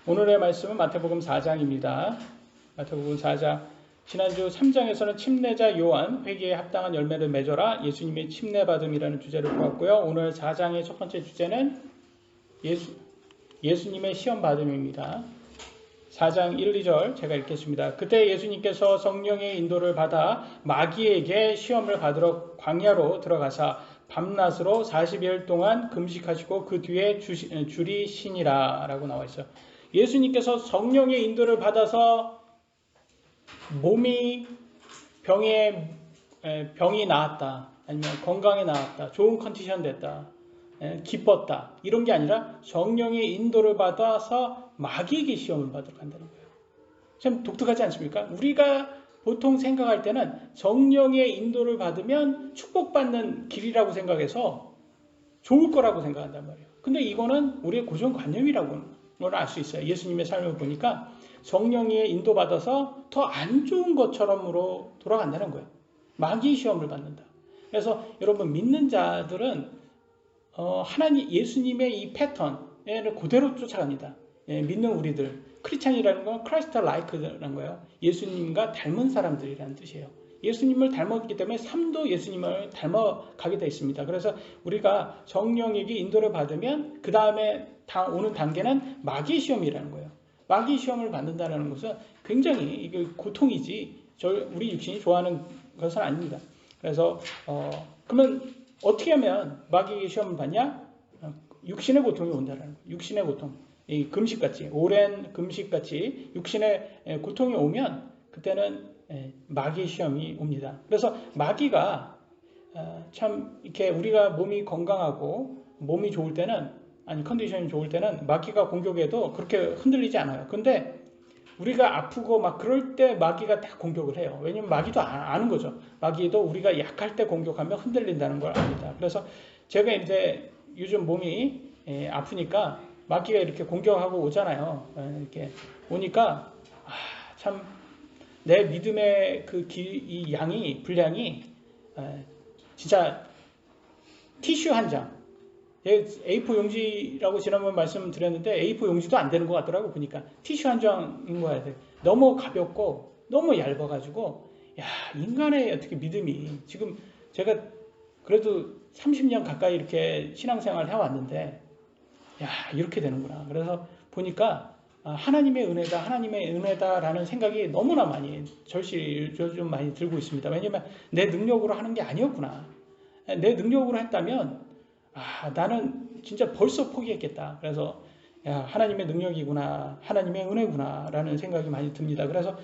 오늘의 말씀은 마태복음 4장입니다. 마태복음 4장. 지난주 3장에서는 침례자 요한 회개에 합당한 열매를 맺어라 예수님의 침례받음이라는 주제를 보았고요. 오늘 4장의 첫 번째 주제는 예수님의 시험받음입니다. 4장 1, 2절 제가 읽겠습니다. 그때 예수님께서 성령의 인도를 받아 마귀에게 시험을 받으러 광야로 들어가사 밤낮으로 40일 동안 금식하시고 그 뒤에 줄이 시니라 라고 나와 있어요. 예수님께서 성령의 인도를 받아서 몸이 병이 나았다, 아니면 건강에 나았다, 좋은 컨디션 됐다, 기뻤다, 이런 게 아니라 성령의 인도를 받아서 마귀에게 시험을 받으러 간다는 거예요. 참 독특하지 않습니까? 우리가 보통 생각할 때는 성령의 인도를 받으면 축복받는 길이라고 생각해서 좋을 거라고 생각한단 말이에요. 근데 이거는 우리의 고정관념이라고 알 수 있어요. 예수님의 삶을 보니까 성령의 인도받아서 더 안 좋은 것처럼으로 돌아간다는 거예요. 마귀의 시험을 받는다. 그래서 여러분 믿는 자들은 하나님 예수님의 이 패턴을 그대로 쫓아갑니다. 믿는 우리들, 크리스찬이라는 건 크라이스트 라이크라는 거예요. 예수님과 닮은 사람들이라는 뜻이에요. 예수님을 닮았기 때문에 삶도 예수님을 닮아가게 되어 있습니다. 그래서 우리가 성령에게 인도를 받으면 그 다음에 오는 단계는 마귀의 시험이라는 거예요. 마귀의 시험을 받는다는 것은 굉장히 이게 고통이지 우리 육신이 좋아하는 것은 아닙니다. 그래서 그러면 어떻게 하면 마귀의 시험을 받냐? 육신의 고통이 온다는 거예요. 육신의 고통. 이 금식같이, 오랜 금식같이 육신의 고통이 오면 그때는 마귀의 시험이 옵니다. 그래서 마귀가 참 이렇게 우리가 몸이 건강하고 몸이 좋을 때는, 아니 컨디션이 좋을 때는 마귀가 공격해도 그렇게 흔들리지 않아요. 근데 우리가 아프고 막 그럴 때 마귀가 딱 공격을 해요. 왜냐면 마귀도 아는 거죠. 마귀도 우리가 약할 때 공격하면 흔들린다는 걸 압니다. 그래서 제가 이제 요즘 몸이 아프니까 마귀가 이렇게 공격하고 오잖아요. 이렇게 오니까 참 내 믿음의 이 양이, 분량이 진짜 티슈 한 장, A4 용지라고 지난번 말씀드렸는데 A4 용지도 안 되는 것 같더라고. 보니까 티슈 한 장인 거야. 너무 가볍고 너무 얇아가지고 인간의 어떻게 믿음이, 지금 제가 그래도 30년 가까이 이렇게 신앙생활을 해왔는데 이렇게 되는구나. 그래서 보니까 하나님의 은혜다라는 생각이 너무나 많이 요즘 많이 들고 있습니다. 왜냐면 내 능력으로 하는 게 아니었구나. 내 능력으로 했다면 나는 진짜 벌써 포기했겠다. 그래서 하나님의 능력이구나, 하나님의 은혜구나 라는 생각이 많이 듭니다. 그래서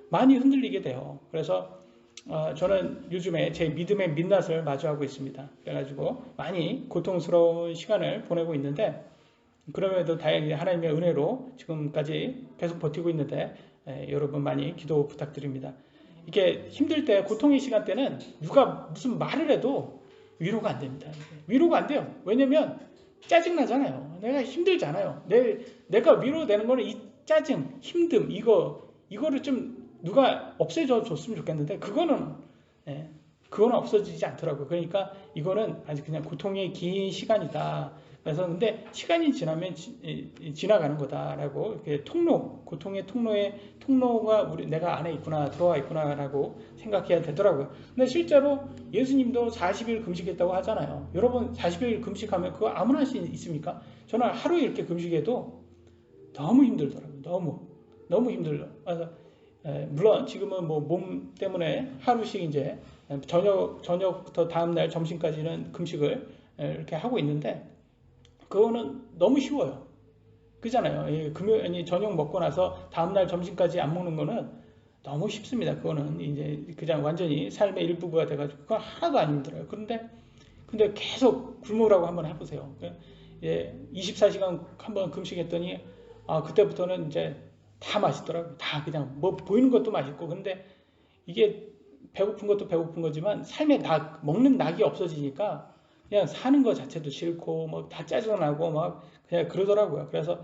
많이 흔들리게 돼요. 그래서 저는 요즘에 제 믿음의 민낯을 마주하고 있습니다. 그래가지고 많이 고통스러운 시간을 보내고 있는데, 그럼에도 다행히 하나님의 은혜로 지금까지 계속 버티고 있는데 여러분 많이 기도 부탁드립니다. 이렇게 힘들 때, 고통의 시간 때는 누가 무슨 말을 해도 위로가 안 됩니다. 위로가 안 돼요. 왜냐면 짜증나잖아요. 내가 힘들잖아요. 내가 위로되는 거는 이 짜증, 힘듦, 이거를 좀 누가 없애줘 줬으면 좋겠는데 그거는 없어지지 않더라고요. 그러니까 이거는 아직 그냥 고통의 긴 시간이다. 그래서 근데 시간이 지나면 지나가는 거다라고, 이렇게 고통의 통로가 내가 안에 있구나, 들어와 있구나라고 생각해야 되더라고요. 근데 실제로 예수님도 40일 금식했다고 하잖아요. 여러분 40일 금식하면 그거 아무나 할 수 있습니까? 저는 하루에 이렇게 금식해도 너무 힘들더라고요. 너무 힘들어요. 그래서 물론 지금은 뭐 몸 때문에 하루씩 이제 저녁부터 다음날 점심까지는 금식을 이렇게 하고 있는데 그거는 너무 쉬워요. 그잖아요. 저녁 먹고 나서 다음날 점심까지 안 먹는 거는 너무 쉽습니다. 그거는 이제 그냥 완전히 삶의 일부가 돼가지고 그건 하나도 안 힘들어요. 근데 계속 굶으라고 한번 해보세요. 24시간 한번 금식했더니 그때부터는 이제 다 맛있더라고요. 다 그냥 뭐 보이는 것도 맛있고. 근데 이게 배고픈 것도 배고픈 거지만 삶의 먹는 낙이 없어지니까 그냥 사는 거 자체도 싫고 뭐 다 짜증나고 막 그냥 그러더라고요. 그래서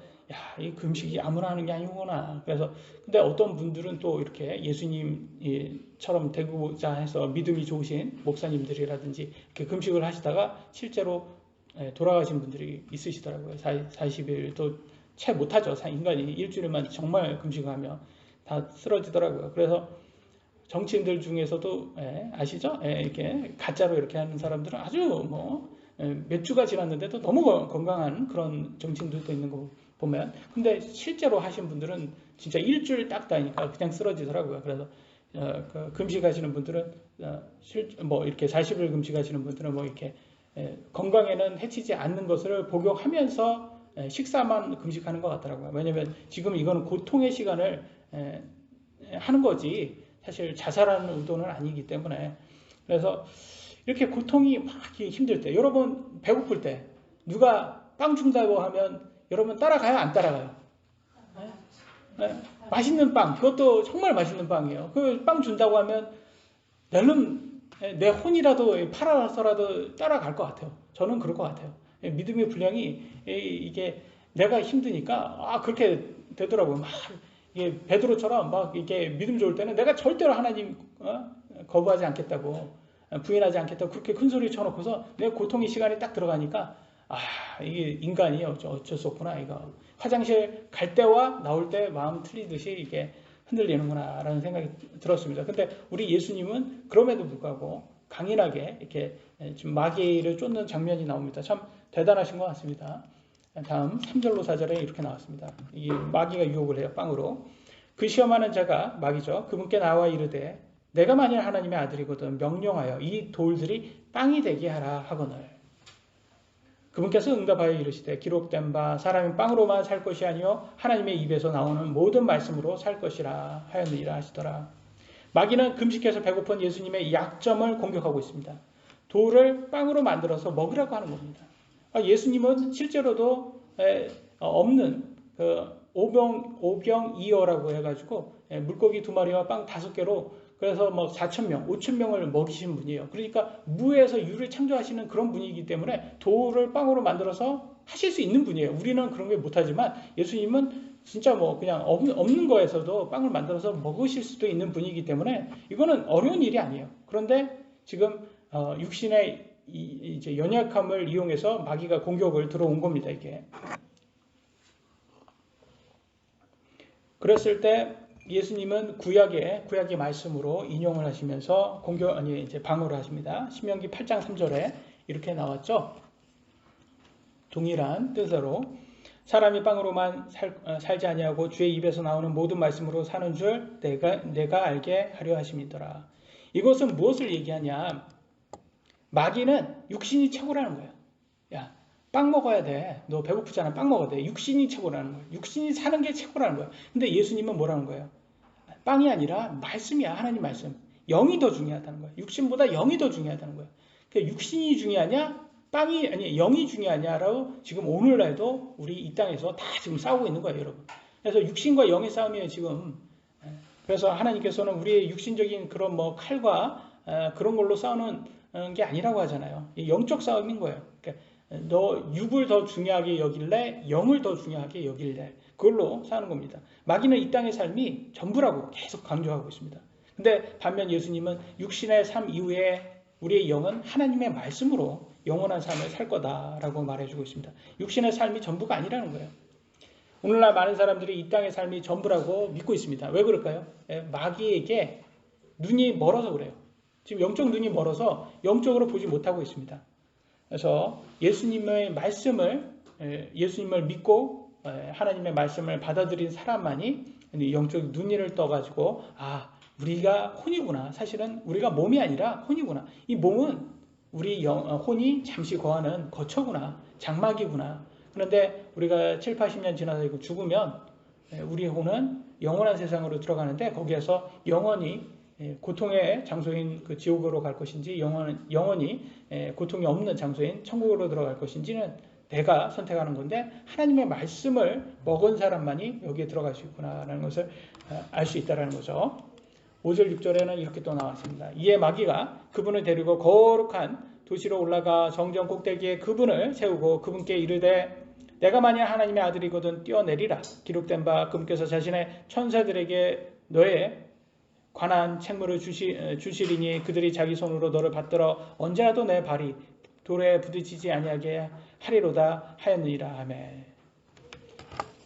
이 금식이 아무나 하는 게 아니구나. 그래서 근데 어떤 분들은 또 이렇게 예수님처럼 되고자 해서 믿음이 좋으신 목사님들이라든지 이렇게 금식을 하시다가 실제로 돌아가신 분들이 있으시더라고요. 40일도 채 못하죠. 인간이 일주일만 정말 금식하면 다 쓰러지더라고요. 그래서 정치인들 중에서도 아시죠? 이렇게 가짜로 이렇게 하는 사람들은 아주 뭐 몇 주가 지났는데도 너무 건강한 그런 정치인들도 있는 거 보면, 근데 실제로 하신 분들은 진짜 일주일 딱 다니까 그냥 쓰러지더라고요. 그래서 그 금식하시는 분들은 뭐 이렇게 40일 금식하시는 분들은 뭐 이렇게 건강에는 해치지 않는 것을 복용하면서 식사만 금식하는 것 같더라고요. 왜냐하면 지금 이거는 고통의 시간을 하는 거지 사실 자살하는 의도는 아니기 때문에. 그래서 이렇게 고통이 막 힘들 때, 여러분 배고플 때 누가 빵 준다고 하면 여러분 따라가요? 안 따라가요? 맛있는 빵, 그것도 정말 맛있는 빵이에요. 그 빵 준다고 하면 나는 내 혼이라도 팔아서라도 따라갈 것 같아요. 저는 그럴 것 같아요. 믿음의 분량이 이게 내가 힘드니까 그렇게 되더라고요. 막 이게 베드로처럼 막 이게 믿음 좋을 때는 내가 절대로 하나님 거부하지 않겠다고, 부인하지 않겠다고 그렇게 큰 소리 쳐놓고서 내 고통의 시간이 딱 들어가니까 이게 인간이 어쩔 수 없구나. 이거 화장실 갈 때와 나올 때 마음 틀리듯이 이게 흔들리는구나 라는 생각이 들었습니다. 근데 우리 예수님은 그럼에도 불구하고 강인하게 이렇게 지금 마귀를 쫓는 장면이 나옵니다. 참 대단하신 것 같습니다. 다음 3절로 4절에 이렇게 나왔습니다. 이 마귀가 유혹을 해요. 빵으로. 그 시험하는 자가 마귀죠. 그분께 나와 이르되 내가 만일 하나님의 아들이거든 명령하여 이 돌들이 빵이 되게 하라 하거늘. 그분께서 응답하여 이르시되 기록된 바 사람이 빵으로만 살 것이 아니요 하나님의 입에서 나오는 모든 말씀으로 살 것이라 하였느니라 하시더라. 마귀는 금식해서 배고픈 예수님의 약점을 공격하고 있습니다. 돌을 빵으로 만들어서 먹으라고 하는 겁니다. 예수님은 실제로도 없는 오병이어라고 해가지고 물고기 2마리와 빵 5개로 그래서 뭐 4,000명, 5,000명을 먹이신 분이에요. 그러니까 무에서 유를 창조하시는 그런 분이기 때문에 돌을 빵으로 만들어서 하실 수 있는 분이에요. 우리는 그런 게 못하지만 예수님은 진짜 뭐 그냥 없는 거에서도 빵을 만들어서 먹으실 수도 있는 분이기 때문에 이거는 어려운 일이 아니에요. 그런데 지금 육신의 이제 연약함을 이용해서 마귀가 공격을 들어온 겁니다. 이게. 그랬을 때 예수님은 구약의 말씀으로 인용을 하시면서 이제 방어를 하십니다. 신명기 8장 3절에 이렇게 나왔죠. 동일한 뜻으로 사람이 빵으로만 살지 아니하고 주의 입에서 나오는 모든 말씀으로 사는 줄 내가 알게 하려 하심이더라. 이것은 무엇을 얘기하냐? 마귀는 육신이 최고라는 거예요. 야, 빵 먹어야 돼. 너 배고프잖아. 빵 먹어야 돼. 육신이 최고라는 거예요. 육신이 사는 게 최고라는 거예요. 근데 예수님은 뭐라는 거예요? 빵이 아니라 말씀이야. 하나님 말씀. 영이 더 중요하다는 거예요. 육신보다 영이 더 중요하다는 거예요. 그러니까 육신이 중요하냐? 빵이 아니 영이 중요하냐라고 지금 오늘날도 우리 이 땅에서 다 지금 싸우고 있는 거예요, 여러분. 그래서 육신과 영의 싸움이에요, 지금. 그래서 하나님께서는 우리의 육신적인 그런 뭐 칼과 그런 걸로 싸우는 게 아니라고 하잖아요. 영적 싸움인 거예요. 그러니까 너 육을 더 중요하게 여길래 영을 더 중요하게 여길래 그걸로 사는 겁니다. 마귀는 이 땅의 삶이 전부라고 계속 강조하고 있습니다. 근데 반면 예수님은 육신의 삶 이후에 우리의 영은 하나님의 말씀으로 영원한 삶을 살 거다라고 말해주고 있습니다. 육신의 삶이 전부가 아니라는 거예요. 오늘날 많은 사람들이 이 땅의 삶이 전부라고 믿고 있습니다. 왜 그럴까요? 마귀에게 눈이 멀어서 그래요. 지금 영적 눈이 멀어서 영적으로 보지 못하고 있습니다. 그래서 예수님의 말씀을 믿고 하나님의 말씀을 받아들인 사람만이 영적 눈을 떠가지고 우리가 혼이구나. 사실은 우리가 몸이 아니라 혼이구나. 이 몸은 우리 혼이 잠시 거하는 거처구나. 장막이구나. 그런데 우리가 7, 80년 지나서 죽으면 우리 혼은 영원한 세상으로 들어가는데 거기에서 영원히 고통의 장소인 그 지옥으로 갈 것인지 영원히 고통이 없는 장소인 천국으로 들어갈 것인지는 내가 선택하는 건데 하나님의 말씀을 먹은 사람만이 여기에 들어갈 수 있구나라는 것을 알 수 있다는 거죠. 5절 6절에는 이렇게 또 나왔습니다. 이에 마귀가 그분을 데리고 거룩한 도시로 올라가 정전 꼭대기에 그분을 세우고 그분께 이르되 내가 만약 하나님의 아들이거든 뛰어내리라. 기록된 바 그분께서 자신의 천사들에게 너의 관한 책무를 주시리니 그들이 자기 손으로 너를 받들어 언제라도 내 발이 돌에 부딪히지 아니하게 하리로다 하였느니라. 아멘.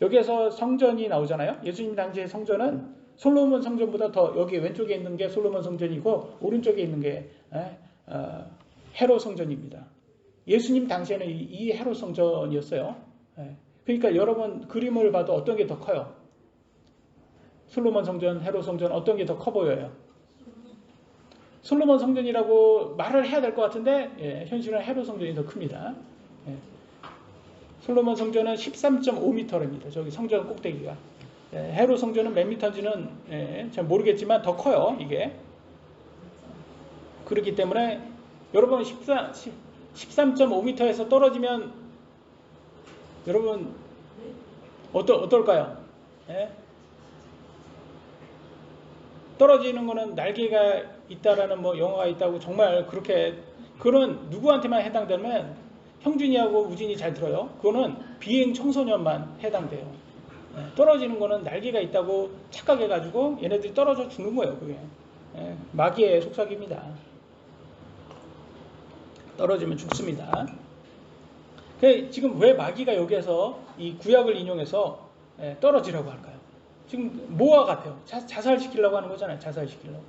여기에서 성전이 나오잖아요. 예수님 당시의 성전은 솔로몬 성전보다 더 여기 왼쪽에 있는 게 솔로몬 성전이고 오른쪽에 있는 게 헤롯 성전입니다. 예수님 당시에는 이 헤롯 성전이었어요. 그러니까 여러분 그림을 봐도 어떤 게 더 커요? 솔로몬 성전, 헤롯 성전 어떤 게 더 커 보여요? 솔로몬 성전이라고 말을 해야 될 것 같은데 현실은 헤롯 성전이 더 큽니다. 솔로몬 성전은 13.5m입니다. 저기 성전 꼭대기가. 헤롯 성전은 몇 미터인지는 잘 모르겠지만 더 커요. 이게. 그렇기 때문에 여러분 13.5m에서 떨어지면 여러분 어떨까요? 떨어지는 거는 날개가 있다라는 뭐 영화가 있다고 정말 그렇게 그런 누구한테만 해당되면 형준이하고 우진이 잘 들어요. 그거는 비행 청소년만 해당돼요. 떨어지는 거는 날개가 있다고 착각해가지고 얘네들이 떨어져 죽는 거예요. 그게 마귀의 속삭입니다. 떨어지면 죽습니다. 지금 왜 마귀가 여기에서 이 구약을 인용해서 떨어지라고 할까요? 지금 뭐와 같아요? 자살시키려고 하는 거잖아요. 자살시키려고.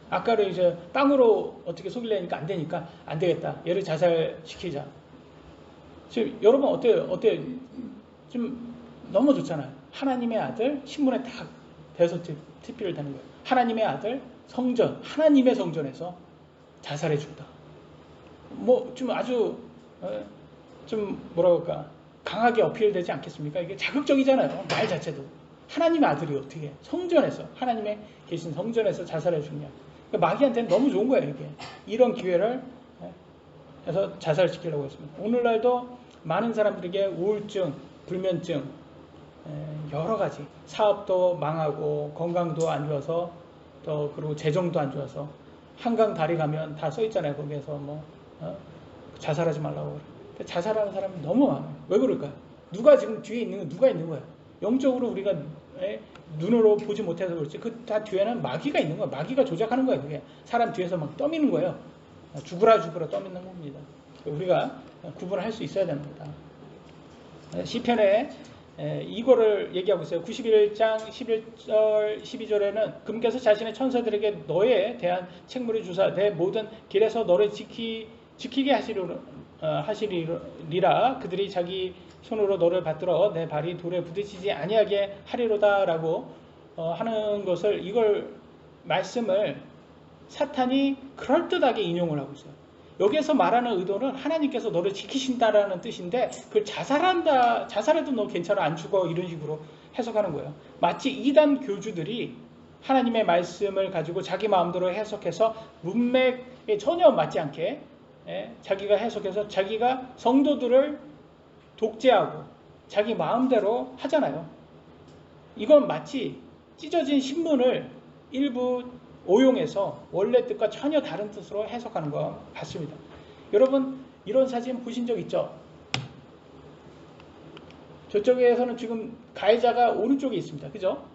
아까를 이제 땅으로 어떻게 속이려니까 안 되니까 안 되겠다. 얘를 자살시키자. 지금 여러분 어때요? 지금 너무 좋잖아요. 하나님의 아들 신문에 딱 대서 TP를 다는 거예요. 하나님의 아들 성전, 하나님의 성전에서 자살해 죽다. 뭐 좀 아주 좀 뭐라 그럴까 강하게 어필되지 않겠습니까? 이게 자극적이잖아요. 말 자체도. 하나님의 아들이 어떻게 성전에서 하나님의 계신 성전에서 자살해 죽냐. 그러니까 마귀한테는 너무 좋은 거예요. 이게 이런 기회를 해서 자살시키려고 했습니다. 오늘날도 많은 사람들에게 우울증, 불면증, 여러 가지 사업도 망하고 건강도 안 좋아서 또 그리고 재정도 안 좋아서 한강 다리 가면 다 써 있잖아요. 거기에서 뭐 자살하지 말라고. 근데 자살하는 사람이 너무 많아요. 왜 그럴까요? 누가 지금 뒤에 있는 건 누가 있는 거예요? 영적으로 우리가 눈으로 보지 못해서 그렇지 그 다 뒤에는 마귀가 있는 거예요. 마귀가 조작하는 거예요. 그게 사람 뒤에서 막 떠미는 거예요. 죽으라 떠미는 겁니다. 우리가 구분을 할 수 있어야 됩니다. 시편에 이거를 얘기하고 있어요. 91장 11절 12절에는 금께서 자신의 천사들에게 너에 대한 책무를 주사 내 모든 길에서 너를 지키게 하시리라. 그들이 자기 손으로 너를 받들어 내 발이 돌에 부딪히지 아니하게 하리로다라고 하는 것을 이걸 말씀을 사탄이 그럴듯하게 인용을 하고 있어요. 여기에서 말하는 의도는 하나님께서 너를 지키신다라는 뜻인데 그걸 자살해도 너 괜찮아 안 죽어 이런 식으로 해석하는 거예요. 마치 이단 교주들이 하나님의 말씀을 가지고 자기 마음대로 해석해서 문맥에 전혀 맞지 않게 자기가 해석해서 자기가 성도들을 독재하고 자기 마음대로 하잖아요. 이건 마치 찢어진 신문을 일부 오용해서 원래 뜻과 전혀 다른 뜻으로 해석하는 것 같습니다. 여러분 이런 사진 보신 적 있죠? 저쪽에서는 지금 가해자가 오른쪽에 있습니다. 그죠?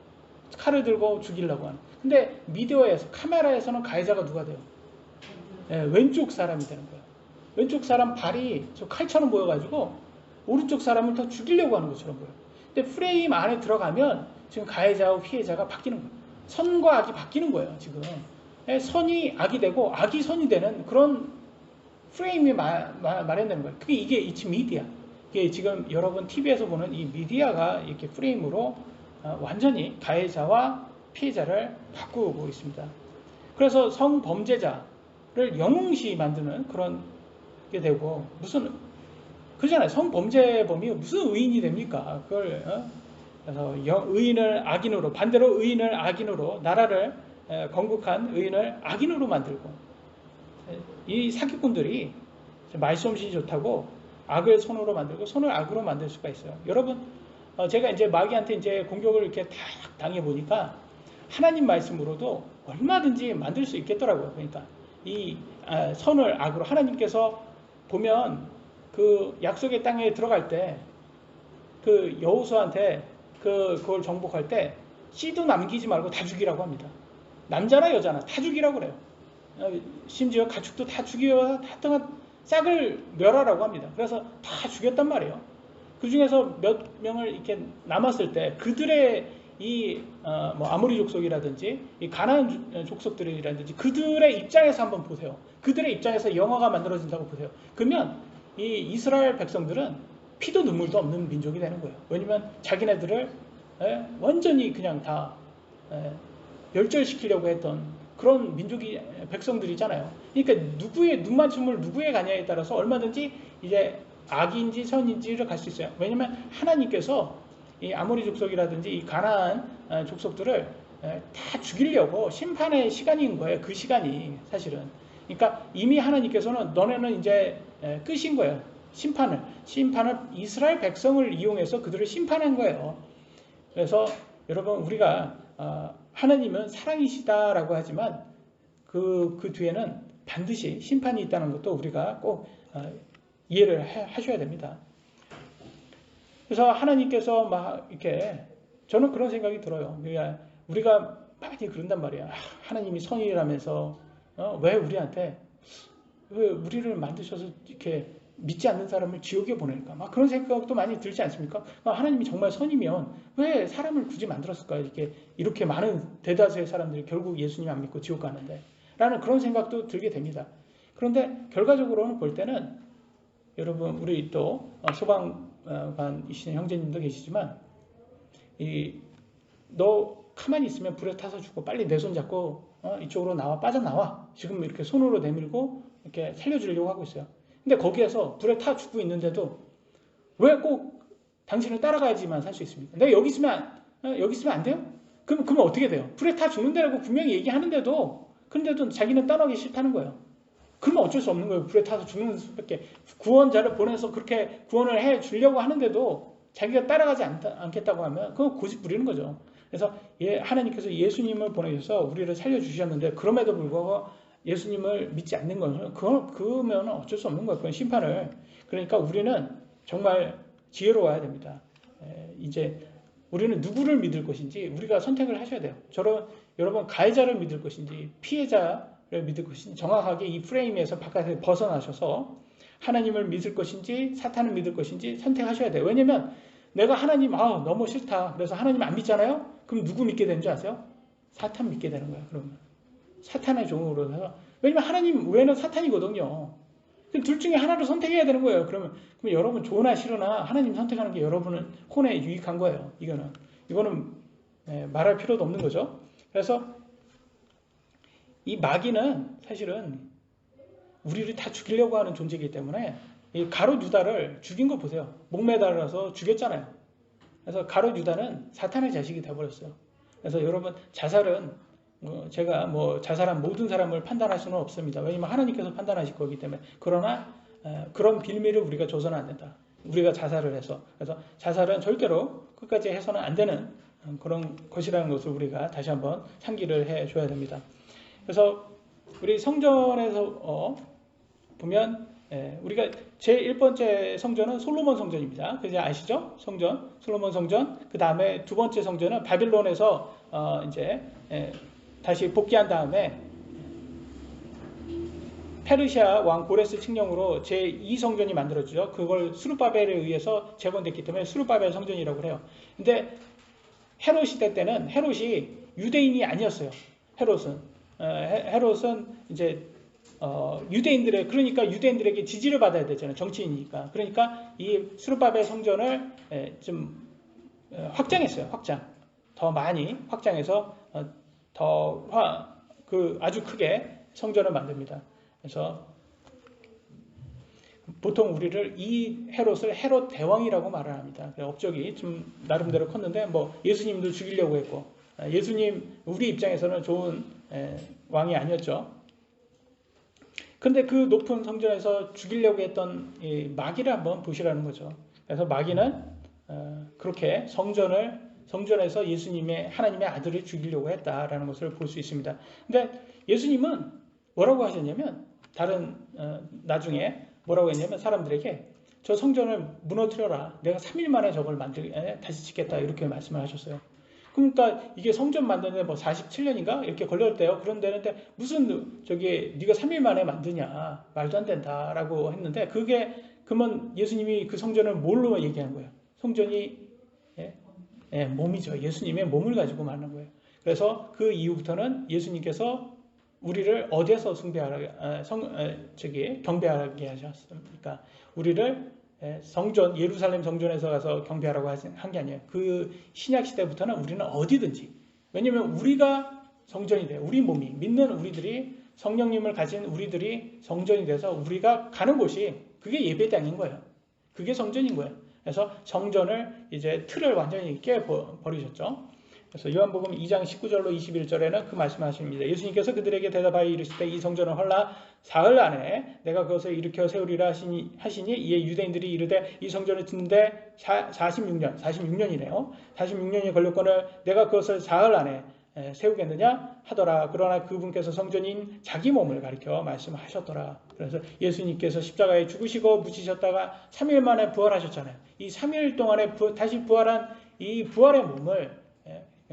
칼을 들고 죽이려고 하는. 근데 미디어에서 카메라에서는 가해자가 누가 돼요? 왼쪽 사람이 되는 거예요. 왼쪽 사람 발이 저 칼처럼 보여가지고 오른쪽 사람을 더 죽이려고 하는 것처럼 보여요. 근데 프레임 안에 들어가면 지금 가해자와 피해자가 바뀌는 거예요. 선과 악이 바뀌는 거예요. 지금 선이 악이 되고 악이 선이 되는 그런 프레임이 마련되는 거예요. 그게 이게 이치 미디어. 이게 지금 여러분 TV에서 보는 이 미디어가 이렇게 프레임으로 완전히 가해자와 피해자를 바꾸고 있습니다. 그래서 성범죄자를 영웅시 만드는 그런 게 되고 무슨 그잖아요. 성범죄범이 무슨 의인이 됩니까? 그걸 그래서 의인을 악인으로 반대로 의인을 악인으로 나라를 건국한 의인을 악인으로 만들고 이 사기꾼들이 말솜씨 좋다고 악을 선으로 만들고 선을 악으로 만들 수가 있어요. 여러분 제가 이제 마귀한테 이제 공격을 이렇게 다 당해 보니까 하나님 말씀으로도 얼마든지 만들 수 있겠더라고요. 그러니까 이 선을 악으로 하나님께서 보면 그 약속의 땅에 들어갈 때 그 여호수아한테 그걸 정복할 때 씨도 남기지 말고 다 죽이라고 합니다. 남자나 여자나 다 죽이라고 그래요. 심지어 가축도 다 죽여 하여튼 싹을 멸하라고 합니다. 그래서 다 죽였단 말이에요. 그 중에서 몇 명을 이렇게 남았을 때 그들의 이 뭐 아모리 족속이라든지 이 가나안 족속들이라든지 그들의 입장에서 한번 보세요. 그들의 입장에서 영화가 만들어진다고 보세요. 그러면 이 이스라엘 백성들은 피도 눈물도 없는 민족이 되는 거예요. 왜냐면 자기네들을 완전히 그냥 다 멸절시키려고 했던 그런 민족이 백성들이잖아요. 그러니까 누구의 눈맞춤을 누구에 가냐에 따라서 얼마든지 이제 악인지 선인지를 갈 수 있어요. 왜냐면 하나님께서 이 아모리 족속이라든지 이 가나안 족속들을 다 죽이려고 심판의 시간인 거예요. 그 시간이 사실은. 그러니까 이미 하나님께서는 너네는 이제 끝인 거예요. 심판을 이스라엘 백성을 이용해서 그들을 심판한 거예요. 그래서 여러분 우리가 하나님은 사랑이시다라고 하지만 그 뒤에는 반드시 심판이 있다는 것도 우리가 꼭 이해를 하셔야 됩니다. 그래서 하나님께서 막 이렇게 저는 그런 생각이 들어요. 우리가 많이 그런단 말이야. 하나님이 선이라면서 왜 우리를 만드셔서 이렇게 믿지 않는 사람을 지옥에 보낼까? 막 그런 생각도 많이 들지 않습니까? 하나님이 정말 선이면 왜 사람을 굳이 만들었을까? 이렇게 많은 대다수의 사람들이 결국 예수님 안 믿고 지옥 가는데 라는 그런 생각도 들게 됩니다. 그런데 결과적으로는 볼 때는 여러분 우리 또 소방관이신 형제님도 계시지만 너 가만히 있으면 불에 타서 죽고 빨리 내 손 잡고 이쪽으로 빠져나와. 지금 이렇게 손으로 내밀고 이렇게 살려주려고 하고 있어요. 근데 거기에서 불에 타 죽고 있는데도 왜 꼭 당신을 따라가야지만 살 수 있습니까? 내가 여기 있으면 안 돼요? 그럼 어떻게 돼요? 불에 타 죽는다라고 분명히 얘기하는데도 그런데도 자기는 떠나기 싫다는 거예요. 그러면 어쩔 수 없는 거예요. 불에 타서 죽는 수밖에. 구원자를 보내서 그렇게 구원을 해 주려고 하는데도 자기가 따라가지 않겠다고 하면 그건 고집 부리는 거죠. 그래서 하나님께서 예수님을 보내셔서 우리를 살려주셨는데 그럼에도 불구하고 예수님을 믿지 않는 것은 그러면 어쩔 수 없는 거예요. 그건 심판을. 그러니까 우리는 정말 지혜로워야 됩니다. 이제 우리는 누구를 믿을 것인지 우리가 선택을 하셔야 돼요. 여러분 가해자를 믿을 것인지 피해자를 믿을 것인지 정확하게 이 프레임에서 바깥에 벗어나셔서 하나님을 믿을 것인지 사탄을 믿을 것인지 선택하셔야 돼요. 왜냐면 내가 하나님 너무 싫다. 그래서 하나님 안 믿잖아요. 그럼 누구 믿게 되는 줄 아세요? 사탄 믿게 되는 거예요. 그러면 사탄의 종으로 해서 왜냐면 하나님 외에는 사탄이거든요. 둘 중에 하나를 선택해야 되는 거예요. 그러면 여러분 좋으나 싫으나 하나님 선택하는 게 여러분은 혼에 유익한 거예요. 이거는 말할 필요도 없는 거죠. 그래서 이 마귀는 사실은 우리를 다 죽이려고 하는 존재이기 때문에 이 가룟 유다를 죽인 거 보세요. 목매달아서 죽였잖아요. 그래서 가룟 유다는 사탄의 자식이 되어버렸어요. 그래서 여러분 자살은 제가 자살한 모든 사람을 판단할 수는 없습니다. 왜냐하면 하나님께서 판단하실 거기 때문에. 그러나 그런 빌미를 우리가 줘서는 안 된다. 우리가 자살을 해서. 그래서 자살은 절대로 끝까지 해서는 안 되는 그런 것이라는 것을 우리가 다시 한번 상기를 해줘야 됩니다. 그래서 우리 성전에서 보면 우리가 제1번째 성전은 솔로몬 성전입니다. 그죠? 아시죠? 솔로몬 성전. 그 다음에 두 번째 성전은 바빌론에서 이제 다시 복귀한 다음에 페르시아 왕 고레스 칙령으로 제2성전이 만들어지죠. 그걸 수르바벨에 의해서 재건됐기 때문에 수르바벨 성전이라고 해요. 근데 헤롯 시대 때는 헤롯이 유대인이 아니었어요. 헤롯은 이제 그러니까 유대인들에게 지지를 받아야 되잖아요. 정치인이니까. 그러니까 이 수르바벨 성전을 좀 확장했어요. 더 많이 확장해서 아주 크게 성전을 만듭니다. 그래서 보통 우리를 이 헤롯을 헤롯 대왕이라고 말을 합니다. 업적이 좀 나름대로 컸는데 예수님도 죽이려고 했고 예수님 우리 입장에서는 좋은 왕이 아니었죠. 근데 그 높은 성전에서 죽이려고 했던 이 마귀를 한번 보시라는 거죠. 그래서 마귀는 그렇게 성전에서 하나님의 아들을 죽이려고 했다라는 것을 볼 수 있습니다. 근데 예수님은 뭐라고 하셨냐면 나중에 뭐라고 했냐면 사람들에게 저 성전을 무너뜨려라. 내가 3일 만에 저걸 다시 짓겠다. 이렇게 말씀을 하셨어요. 그러니까 이게 성전 만드는데 47년인가 이렇게 걸렸대요. 그런데 무슨 네가 3일 만에 만드냐 말도 안 된다라고 했는데 그게 그러면 예수님이 그 성전을 뭘로 얘기하는 거예요? 성전이 몸이죠. 예수님의 몸을 가지고 말하는 거예요. 그래서 그 이후부터는 예수님께서 우리를 어디에서 경배하게 하셨습니까? 우리를 성전, 예루살렘 성전에서 가서 경배하라고 한 게 아니에요. 그 신약 시대부터는 우리는 어디든지. 왜냐하면 우리가 성전이 돼요. 우리 몸이, 믿는 우리들이, 성령님을 가진 우리들이 성전이 돼서 우리가 가는 곳이 그게 예배당인 거예요. 그게 성전인 거예요. 그래서 성전을 이제 틀을 완전히 깨버리셨죠. 그래서 요한복음 2장 19절로 21절에는 그 말씀하십니다. 예수님께서 그들에게 대답하여 이르시되 이 성전은 헐라 사흘 안에 내가 그것을 일으켜 세우리라 하시니 이에 유대인들이 이르되 이 성전을 짓는데 46년이네요. 46년이 걸렸거늘 내가 그것을 사흘 안에 세우겠느냐 하더라. 그러나 그분께서 성전인 자기 몸을 가리켜 말씀하셨더라. 그래서 예수님께서 십자가에 죽으시고 묻히셨다가 3일 만에 부활하셨잖아요. 이 3일 동안에 다시 부활한 이 부활의 몸을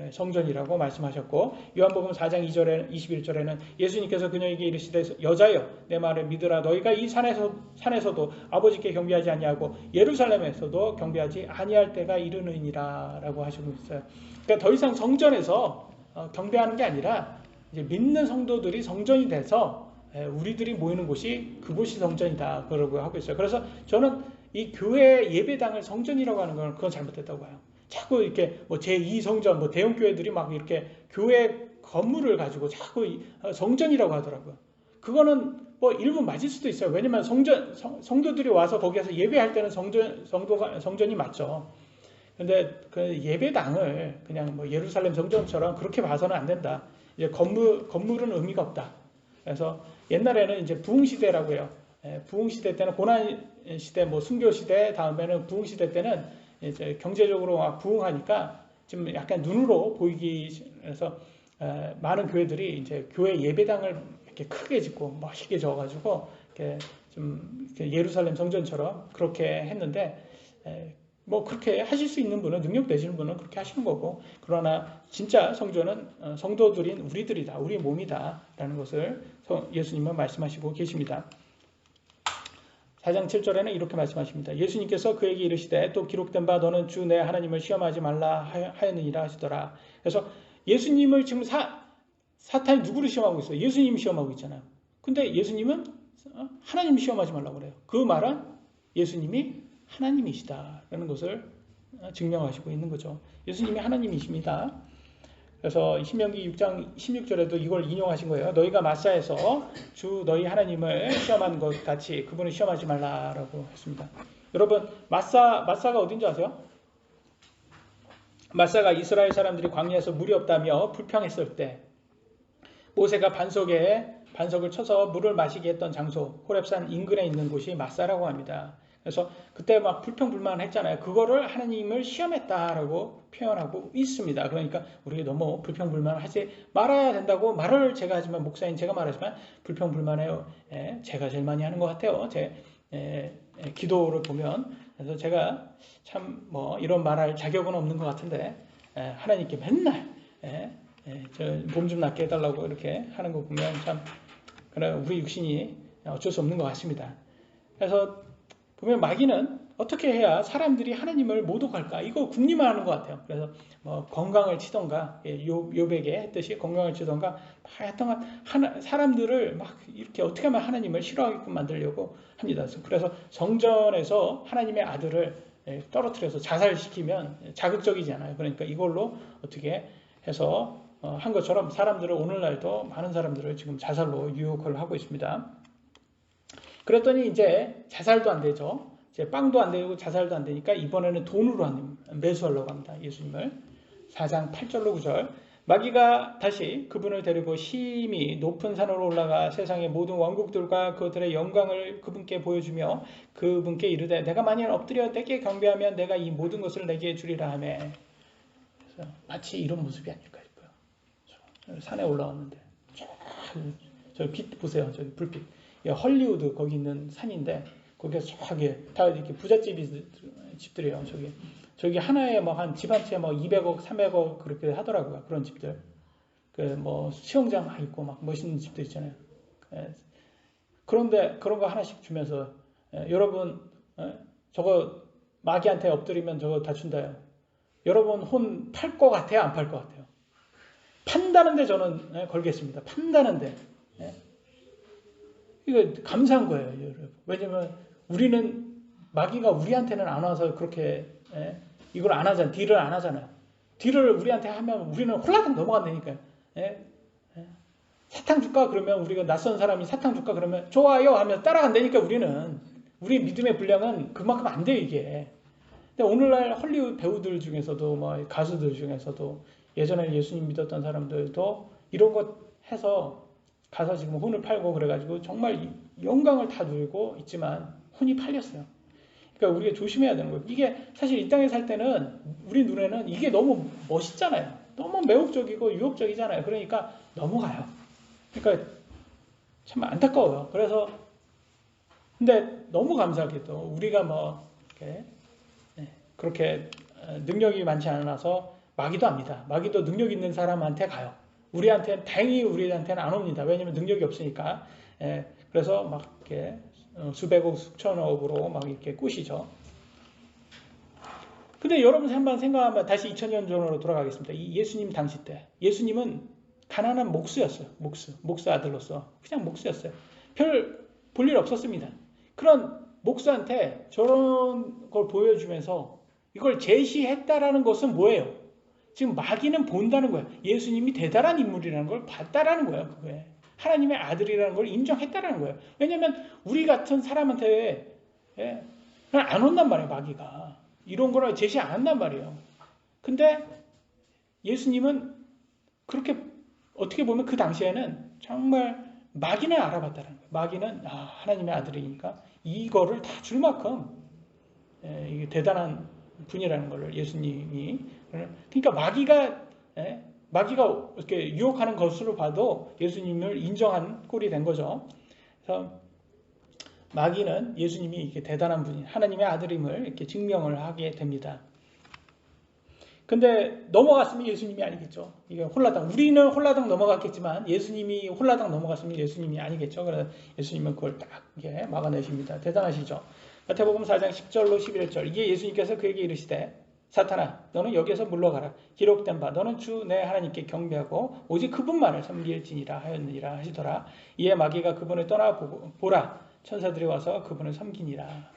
성전이라고 말씀하셨고, 요한복음 4장 2절에 21절에는 예수님께서 그녀에게 이르시되 여자여 내 말을 믿으라. 너희가 이 산에서도 아버지께 경배하지 아니하고 예루살렘에서도 경배하지 아니할 때가 이르느니라 라고 하시고 있어요. 그러니까 더 이상 성전에서 경배하는 게 아니라 이제 믿는 성도들이 성전이 돼서 우리들이 모이는 곳이 그곳이 성전이다 그러고 하고 있어요. 그래서 저는 이 교회 예배당을 성전이라고 하는 건 그건 잘못됐다고 봐요. 자꾸 이렇게 뭐 제2성전, 뭐 대형 교회들이 막 이렇게 교회 건물을 가지고 자꾸 성전이라고 하더라고요. 그거는 뭐 일부 맞을 수도 있어요. 왜냐면 성도들이 와서 거기에서 예배할 때는 성전이 맞죠. 근데 그 예배당을 그냥 뭐 예루살렘 성전처럼 그렇게 봐서는 안 된다. 이제 건물은 의미가 없다. 그래서 옛날에는 이제 부흥시대라고 해요. 부흥시대 때는 고난시대, 뭐 순교시대, 다음에는 부흥시대 때는 이제 경제적으로 막 부흥하니까 지금 약간 눈으로 보이기 해서 많은 교회들이 이제 교회 예배당을 이렇게 크게 짓고 멋있게 져가지고 이렇게 좀 예루살렘 성전처럼 그렇게 했는데 뭐 그렇게 하실 수 있는 분은 능력 되시는 분은 그렇게 하시는 거고, 그러나 진짜 성전은 성도들인 우리들이다, 우리 몸이다라는 것을 예수님은 말씀하시고 계십니다. 4장 7절에는 이렇게 말씀하십니다. 예수님께서 그에게 이르시되 또 기록된 바 너는 주 내 하나님을 시험하지 말라 하였느니라 하시더라. 그래서 예수님을 지금 사탄이 누구를 시험하고 있어요? 예수님 시험하고 있잖아요. 근데 예수님은 하나님 시험하지 말라고 그래요. 그 말은 예수님이 하나님이시다라는 것을 증명하시고 있는 거죠. 예수님이 하나님이십니다. 그래서 신명기 6장 16절에도 이걸 인용하신 거예요. 너희가 마사에서 주 너희 하나님을 시험한 것 같이 그분을 시험하지 말라라고 했습니다. 여러분 마사가 어딘지 아세요? 마사가 이스라엘 사람들이 광야에서 물이 없다며 불평했을 때 모세가 반석을 쳐서 물을 마시게 했던 장소, 호렙산 인근에 있는 곳이 마사라고 합니다. 그래서 그때 막 불평불만했잖아요. 그거를 하나님을 시험했다라고 표현하고 있습니다. 그러니까 우리 너무 불평불만하지 말아야 된다고 말을 제가 하지만, 목사인 제가 말하지만 불평불만해요. 제가 제일 많이 하는 것 같아요. 제 기도를 보면. 그래서 제가 참 뭐 이런 말할 자격은 없는 것 같은데 하나님께 맨날 몸 좀 낫게 해달라고 이렇게 하는 거 보면 참 그래 우리 육신이 어쩔 수 없는 것 같습니다. 그래서 보면 마귀는 어떻게 해야 사람들이 하나님을 모독할까? 이거 궁리만 하는 것 같아요. 그래서 뭐 건강을 치던가, 욥에게 했듯이 건강을 치던가, 하여튼 사람들을 막 이렇게 어떻게 하면 하나님을 싫어하게끔 만들려고 합니다. 그래서 성전에서 하나님의 아들을 떨어뜨려서 자살시키면 자극적이잖아요. 그러니까 이걸로 어떻게 해서 한 것처럼 사람들을 오늘날도 많은 사람들을 지금 자살로 유혹을 하고 있습니다. 그랬더니 이제 자살도 안 되죠. 이제 빵도 안 되고 자살도 안 되니까 이번에는 돈으로 매수하려고 합니다. 예수님을. 4장 8절로 9절. 마귀가 다시 그분을 데리고 심히 높은 산으로 올라가 세상의 모든 왕국들과 그들의 영광을 그분께 보여주며 그분께 이르되 내가 만일 엎드려 내게 경배하면 내가 이 모든 것을 내게 주리라 하며. 그래서 마치 이런 모습이 아닐까 싶어요. 산에 올라왔는데 저 빛 보세요. 저기 불빛. 헐리우드 거기 있는 산인데 거기서 저기 다 이렇게 집들이에요. 저기 하나에 뭐 한 집 한 채 뭐 200억, 300억 그렇게 하더라고요. 그런 집들. 그 뭐 수영장 막 있고 막 멋있는 집들 있잖아요. 그런데 그런 거 하나씩 주면서 여러분 저거 마귀한테 엎드리면 저거 다 준다요. 여러분 혼 팔 것 같아요? 안 팔 것 같아요? 판다는데 저는 걸겠습니다. 판다는데. 이거 감사한 거예요, 여러분. 왜냐면 우리는 마귀가 우리한테는 안 와서 그렇게 이걸 안 하잖아요. 딜을 안 하잖아요. 딜을 우리한테 하면 우리는 홀라당 넘어간다니까요. 사탕 줄까? 그러면 우리가 낯선 사람이 사탕 줄까? 그러면 좋아요 하면 따라간다니까 우리 믿음의 분량은 그만큼 안 돼요, 이게. 근데 오늘날 헐리우드 배우들 중에서도 뭐 가수들 중에서도 예전에 예수님 믿었던 사람들도 이런 것 해서 가서 지금 혼을 팔고 그래가지고 정말 영광을 다 누리고 있지만 혼이 팔렸어요. 그러니까 우리가 조심해야 되는 거예요. 이게 사실 이 땅에 살 때는 우리 눈에는 이게 너무 멋있잖아요. 너무 매혹적이고 유혹적이잖아요. 그러니까 넘어가요. 그러니까 참 안타까워요. 그래서 근데 너무 감사하게도 우리가 뭐 이렇게 그렇게 능력이 많지 않아서 마귀도 합니다. 마귀도 능력 있는 사람한테 가요. 다행히 우리한테는 안 옵니다. 왜냐면 능력이 없으니까. 그래서 막 이렇게 수백억, 수천억으로 막 이렇게 꾸시죠. 근데 여러분 한번 생각하면 다시 2000년 전으로 돌아가겠습니다. 이 예수님 당시 때. 예수님은 가난한 목수였어요. 목수 아들로서. 그냥 목수였어요. 별 볼 일 없었습니다. 그런 목수한테 저런 걸 보여주면서 이걸 제시했다라는 것은 뭐예요? 지금 마귀는 본다는 거예요. 예수님이 대단한 인물이라는 걸 봤다라는 거예요. 그거에. 하나님의 아들이라는 걸 인정했다라는 거예요. 왜냐하면 우리 같은 사람한테 그냥 안 온단 말이에요. 마귀가. 이런 거를 제시 안 한단 말이에요. 근데 예수님은 그렇게 어떻게 보면 그 당시에는 정말 마귀는 알아봤다는 거예요. 마귀는 하나님의 아들이니까 이거를 다 줄 만큼 이게 대단한 분이라는 걸 예수님이. 그러니까 마귀가 이렇게 유혹하는 것으로 봐도 예수님을 인정한 꼴이 된 거죠. 그래서 마귀는 예수님이 이렇게 대단한 분이 하나님의 아들임을 이렇게 증명을 하게 됩니다. 근데 넘어갔으면 예수님이 아니겠죠. 이게 홀라당. 우리는 홀라당 넘어갔겠지만 예수님이 홀라당 넘어갔으면 예수님이 아니겠죠. 그래서 예수님은 그걸 딱 이렇게 막아내십니다. 대단하시죠. 마태복음 4장 10절로 11절. 이게 예수님께서 그에게 이르시되 사탄아 너는 여기에서 물러가라. 기록된 바 너는 주 내 하나님께 경배하고 오직 그분만을 섬길지니라 하였느니라 하시더라. 이에 마귀가 그분을 떠나보라. 천사들이 와서 그분을 섬기니라.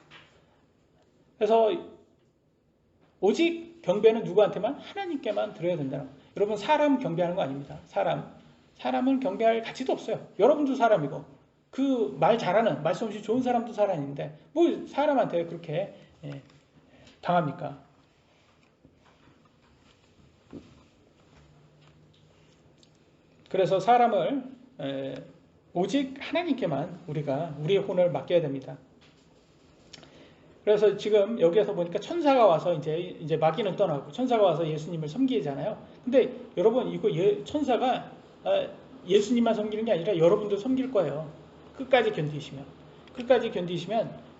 그래서 오직 경배는 누구한테만? 하나님께만 드려야 된다는 거예요. 여러분 사람 경배하는 거 아닙니다. 사람은 경배할 가치도 없어요. 여러분도 사람이고 그 말 잘하는 말씀 없이 좋은 사람도 사람인데 뭐 사람한테 그렇게 당합니까? 그래서 사람을 오직 하나님께만 우리의 혼을 맡겨야 됩니다. 그래서 지금 여기에서 보니까 천사가 와서 이제 마귀는 떠나고 천사가 와서 예수님을 섬기잖아요. 근데 여러분 이거 천사가 예수님만 섬기는 게 아니라 여러분도 섬길 거예요. 끝까지 견디시면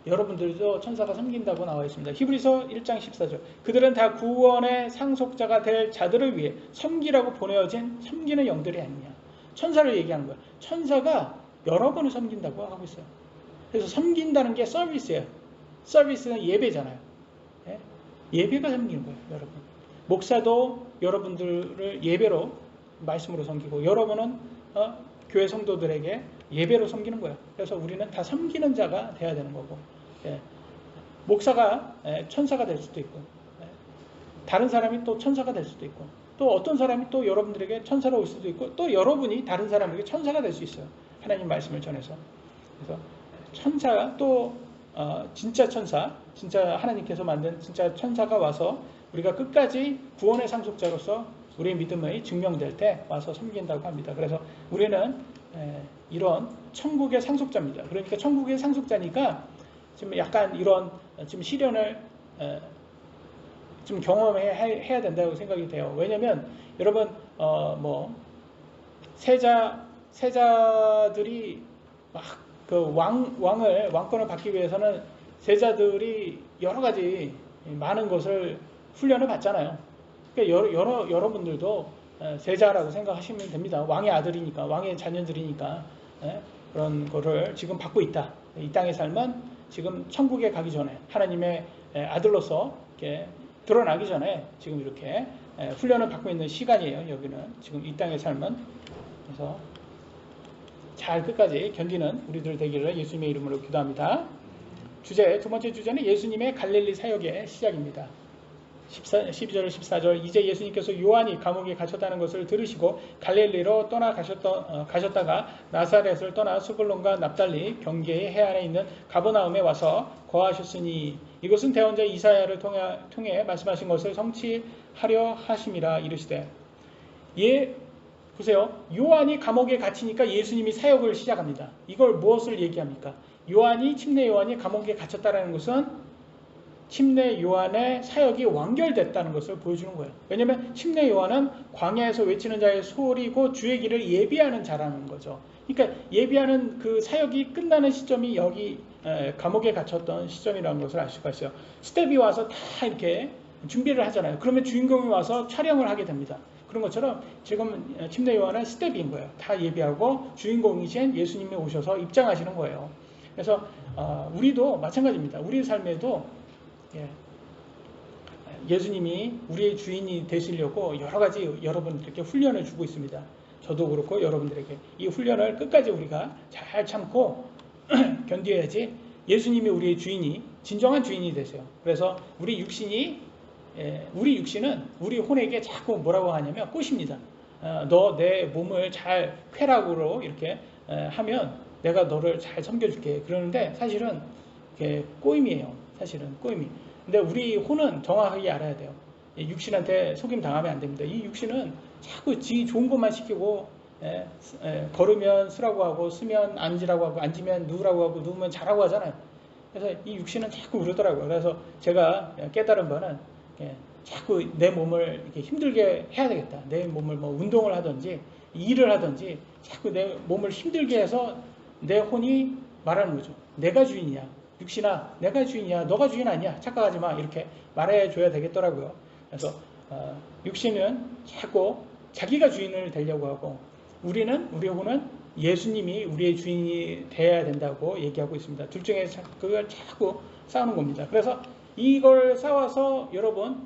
여러분들도 천사가 섬긴다고 나와 있습니다. 히브리서 1장 14절. 그들은 다 구원의 상속자가 될 자들을 위해 섬기라고 보내어진 섬기는 영들이 아니냐. 천사를 얘기하는 거예요. 천사가 여러분을 섬긴다고 하고 있어요. 그래서 섬긴다는 게 서비스예요. 서비스는 예배잖아요. 예배가 섬기는 거예요, 여러분. 목사도 여러분들을 예배로 말씀으로 섬기고 여러분은 교회 성도들에게 예배로 섬기는 거예요. 그래서 우리는 다 섬기는 자가 돼야 되는 거고 목사가 천사가 될 수도 있고 다른 사람이 또 천사가 될 수도 있고 또 어떤 사람이 또 여러분들에게 천사로 올 수도 있고 또 여러분이 다른 사람에게 천사가 될 수 있어요. 하나님 말씀을 전해서. 그래서 천사가 또 진짜 천사, 진짜 하나님께서 만든 진짜 천사가 와서 우리가 끝까지 구원의 상속자로서 우리의 믿음의 증명될 때 와서 섬긴다고 합니다. 그래서 우리는 이런 천국의 상속자입니다. 그러니까 천국의 상속자니까 지금 약간 이런 지금 시련을 좀 경험해야 된다고 생각이 돼요. 왜냐하면 여러분 세자들이 막 그 왕권을 받기 위해서는 세자들이 여러 가지 많은 것을 훈련을 받잖아요. 그러니까 여러분들도 세자라고 생각하시면 됩니다. 왕의 아들이니까, 왕의 자녀들이니까 그런 거를 지금 받고 있다. 이 땅의 삶은 지금 천국에 가기 전에 하나님의 아들로서 이렇게 드러나기 전에 지금 이렇게 훈련을 받고 있는 시간이에요. 여기는 지금 이 땅의 삶은. 그래서 잘 끝까지 견디는 우리들 되기를 예수님의 이름으로 기도합니다. 두 번째 주제는 예수님의 갈릴리 사역의 시작입니다. 12절 14절 이제 예수님께서 요한이 감옥에 갇혔다는 것을 들으시고 갈릴리로 가셨다가 나사렛을 떠나 스불론과 납달리 경계의 해안에 있는 가버나움에 와서 거하셨으니 이것은 대언자 이사야를 통해 말씀하신 것을 성취하려 하심이라 이르시되. 보세요. 요한이 감옥에 갇히니까 예수님이 사역을 시작합니다. 이걸 무엇을 얘기합니까? 침례 요한이 감옥에 갇혔다는 것은 침례 요한의 사역이 완결됐다는 것을 보여주는 거예요. 왜냐하면 침례 요한은 광야에서 외치는 자의 소리고 주의 길을 예비하는 자라는 거죠. 그러니까 예비하는 그 사역이 끝나는 시점이 여기 감옥에 갇혔던 시점이라는 것을 알 수가 있어요. 스텝이 와서 다 이렇게 준비를 하잖아요. 그러면 주인공이 와서 촬영을 하게 됩니다. 그런 것처럼 지금 침례 요한은 스텝인 거예요. 다 예비하고 주인공이신 예수님이 오셔서 입장하시는 거예요. 그래서 우리도 마찬가지입니다. 우리 삶에도 예수님이 우리의 주인이 되시려고 여러 가지 여러분들에게 훈련을 주고 있습니다. 저도 그렇고 여러분들에게 이 훈련을 끝까지 우리가 잘 참고 견뎌야지 예수님이 우리의 주인이 진정한 주인이 되세요. 그래서 우리 육신은 우리 혼에게 자꾸 뭐라고 하냐면 꼬십니다. 너 내 몸을 잘 쾌락으로 이렇게 하면 내가 너를 잘 섬겨줄게. 그러는데 사실은 꼬임이에요. 사실은 꼬임이. 근데 우리 혼은 정확하게 알아야 돼요. 육신한테 속임 당하면 안 됩니다. 이 육신은 자꾸 지 좋은 것만 시키고 걸으면 쓰라고 하고 쓰면 앉으라고 하고 앉으면 누우라고 하고 누우면 자라고 하잖아요. 그래서 이 육신은 자꾸 그러더라고요. 그래서 제가 깨달은 바는 자꾸 내 몸을 이렇게 힘들게 해야 되겠다. 내 몸을 뭐 운동을 하든지 일을 하든지 자꾸 내 몸을 힘들게 해서 내 혼이 말하는 거죠. 내가 주인이야. 육신아, 내가 주인이야. 너가 주인 아니야. 착각하지 마. 이렇게 말해줘야 되겠더라고요. 그래서 육신은 자꾸 자기가 주인을 되려고 하고 우리 혼은 예수님이 우리의 주인이 되어야 된다고 얘기하고 있습니다. 둘 중에 그걸 자꾸 싸우는 겁니다. 그래서 이걸 싸워서 여러분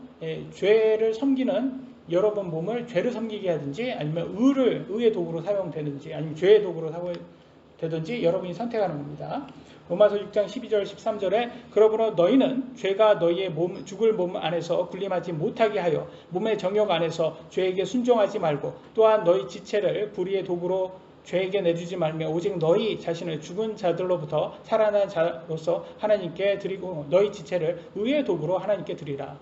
죄를 섬기는 여러분 몸을 죄를 섬기게 하든지 아니면 의의 도구로 사용되든지 아니면 죄의 도구로 사용되든지 여러분이 선택하는 겁니다. 로마서 6장 12절 13절에 그러므로 너희는 죄가 너희의 죽을 몸 안에서 군림하지 못하게 하여 몸의 정욕 안에서 죄에게 순종하지 말고 또한 너희 지체를 불의의 도구로 죄에게 내주지 말며 오직 너희 자신을 죽은 자들로부터 살아난 자로서 하나님께 드리고 너희 지체를 의의 도구로 하나님께 드리라.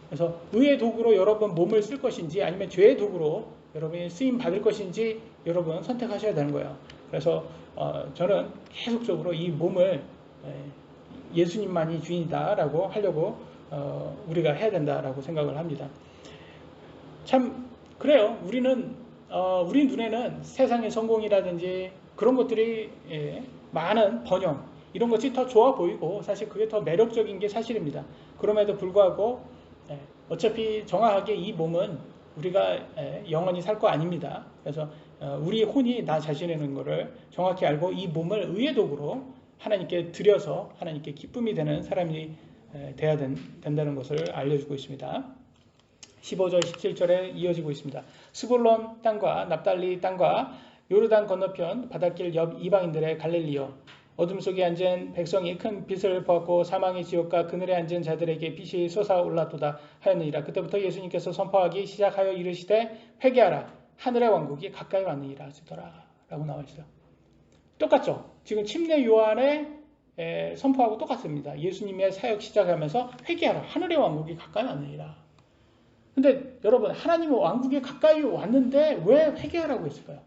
그래서 의의 도구로 여러분 몸을 쓸 것인지 아니면 죄의 도구로 여러분이 쓰임 받을 것인지 여러분 선택하셔야 되는 거예요. 그래서 저는 계속적으로 이 몸을 예수님만이 주인이다라고 하려고 우리가 해야 된다라고 생각을 합니다. 참 그래요. 우리 눈에는 세상의 성공이라든지 그런 것들이 많은 번영 이런 것이 더 좋아 보이고 사실 그게 더 매력적인 게 사실입니다. 그럼에도 불구하고 어차피 정확하게 이 몸은 우리가 영원히 살 거 아닙니다. 그래서 우리 혼이 나 자신이라는 것을 정확히 알고 이 몸을 의의 도구로 하나님께 드려서 하나님께 기쁨이 되는 사람이 돼야 된다는 것을 알려주고 있습니다. 15절 17절에 이어지고 있습니다. 스불론 땅과 납달리 땅과 요르단 건너편 바닷길 옆 이방인들의 갈릴리요 어둠 속에 앉은 백성이 큰 빛을 보았고 사망의 지옥과 그늘에 앉은 자들에게 빛이 솟아올랐도다 하였느니라. 그때부터 예수님께서 선포하기 시작하여 이르시되 회개하라 하늘의 왕국이 가까이 왔느니라 하시더라 라고 나와 있어요. 똑같죠? 지금 침례 요한의 선포하고 똑같습니다. 예수님의 사역 시작하면서 회개하라 하늘의 왕국이 가까이 왔느니라. 근데 여러분 하나님의 왕국이 가까이 왔는데 왜 회개하라고 했을까요?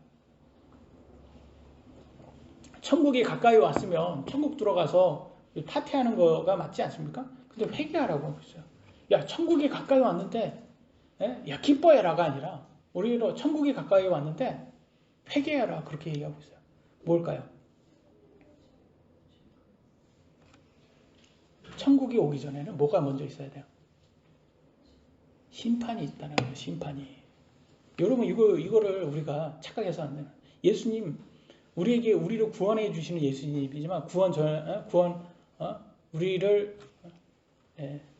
천국이 가까이 왔으면 천국 들어가서 파티하는 거가 맞지 않습니까? 근데 회개하라고 하고 있어요. 야 천국이 가까이 왔는데 야 기뻐해라가 아니라 오히려 천국이 가까이 왔는데 회개하라 그렇게 얘기하고 있어요. 뭘까요? 천국이 오기 전에는 뭐가 먼저 있어야 돼요? 심판이 있다는 거예요. 심판이. 여러분 이거를 우리가 착각해서 안 돼요. 예수님 우리를 구원해 주시는 예수님이지만 구원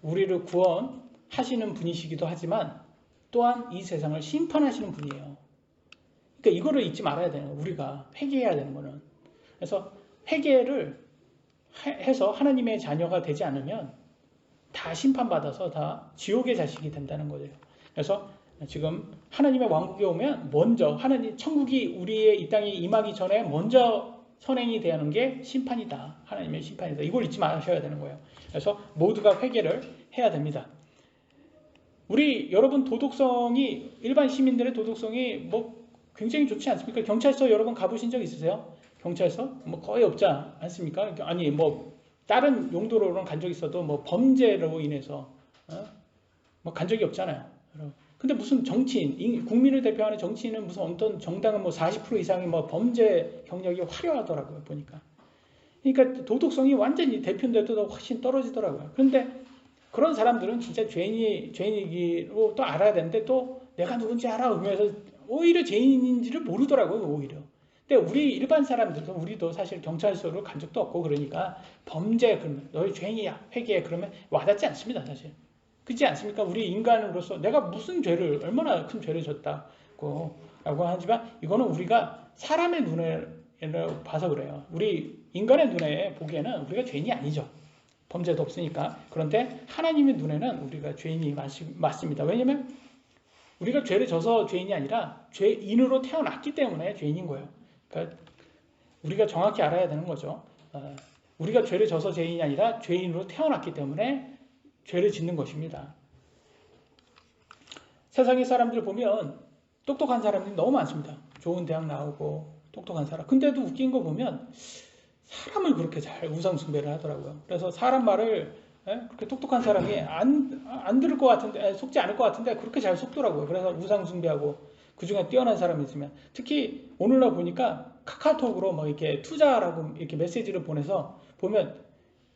우리를 구원하시는 분이시기도 하지만 또한 이 세상을 심판하시는 분이에요. 그러니까 이거를 잊지 말아야 돼요. 우리가 회개해야 되는 거는. 그래서 회개를 해서 하나님의 자녀가 되지 않으면 다 심판받아서 다 지옥의 자식이 된다는 거예요. 그래서 지금 하나님의 왕국에 오면 먼저 하나님 천국이 우리의 이 땅에 임하기 전에 먼저 선행이 되는 게 심판이다. 하나님의 심판이다. 이걸 잊지 마셔야 되는 거예요. 그래서 모두가 회개를 해야 됩니다. 우리 여러분 도덕성이 일반 시민들의 도덕성이 뭐 굉장히 좋지 않습니까? 경찰서 여러분 가보신 적 있으세요? 경찰서 뭐 거의 없지 않습니까? 아니 뭐 다른 용도로는 간 적 있어도 뭐 범죄로 인해서 뭐 간 적이 없잖아요. 근데 무슨 정치인, 국민을 대표하는 정치인은 무슨 어떤 정당은 뭐 40% 이상이 뭐 범죄 경력이 화려하더라고요, 보니까. 그러니까 도덕성이 완전히 대표인데도 훨씬 떨어지더라고요. 그런데 그런 사람들은 진짜 죄인이기로 또 알아야 되는데 또 내가 누군지 알아 그러면서 오히려 죄인인지를 모르더라고요, 오히려. 근데 우리 일반 사람들도 우리도 사실 경찰서로 간 적도 없고 그러니까 범죄 그러면 너희 죄인이야 회개해 그러면 와닿지 않습니다, 사실. 그렇지 않습니까? 우리 인간으로서 내가 무슨 죄를 얼마나 큰 죄를 졌다고 라고 하지만 이거는 우리가 사람의 눈에 봐서 그래요. 우리 인간의 눈에 보기에는 우리가 죄인이 아니죠. 범죄도 없으니까. 그런데 하나님의 눈에는 우리가 죄인이 맞습니다. 왜냐하면 우리가 죄를 져서 죄인이 아니라 죄인으로 태어났기 때문에 죄인인 거예요. 그러니까 우리가 정확히 알아야 되는 거죠. 우리가 죄를 져서 죄인이 아니라 죄인으로 태어났기 때문에 죄를 짓는 것입니다. 세상의 사람들 보면 똑똑한 사람들이 너무 많습니다. 좋은 대학 나오고 똑똑한 사람. 근데도 웃긴 거 보면 사람을 그렇게 잘 우상숭배를 하더라고요. 그래서 사람 말을 그렇게 똑똑한 사람이 안 들을 것 같은데 속지 않을 것 같은데 그렇게 잘 속더라고요. 그래서 우상숭배하고 그 중에 뛰어난 사람이 있으면 특히 오늘날 보니까 카카오톡으로 막 이렇게 투자라고 이렇게 메시지를 보내서 보면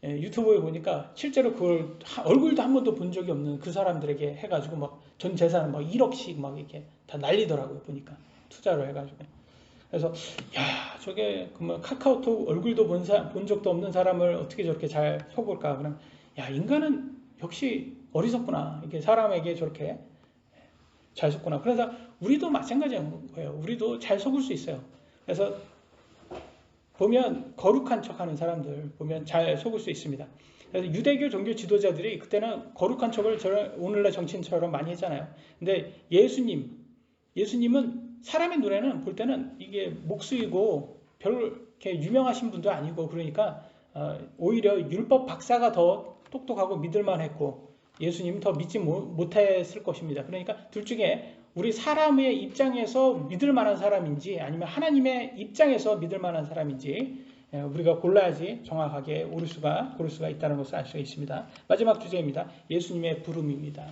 유튜브에 보니까 실제로 그걸 얼굴도 한 번도 본 적이 없는 그 사람들에게 해가지고 막 전 재산을 막 1억씩 막 이렇게 다 날리더라고요. 보니까 투자를 해가지고. 그래서 야 저게 뭐 카카오톡 얼굴도 본 적도 없는 사람을 어떻게 저렇게 잘 속을까? 그럼 야 인간은 역시 어리석구나. 이게 사람에게 저렇게 잘 속구나. 그래서 우리도 마찬가지인 거예요. 우리도 잘 속을 수 있어요. 그래서 보면 거룩한 척하는 사람들 보면 잘 속을 수 있습니다. 그래서 유대교 종교 지도자들이 그때는 거룩한 척을 오늘날 정치인처럼 많이 했잖아요. 근데 예수님은 사람의 눈에는 볼 때는 이게 목수이고 별 이렇게 유명하신 분도 아니고 그러니까 오히려 율법 박사가 더 똑똑하고 믿을만했고 예수님은 더 믿지 못했을 것입니다. 그러니까 둘 중에 우리 사람의 입장에서 믿을 만한 사람인지 아니면 하나님의 입장에서 믿을 만한 사람인지 우리가 골라야지 정확하게 고를 수가 있다는 것을 알 수가 있습니다. 마지막 주제입니다. 예수님의 부름입니다.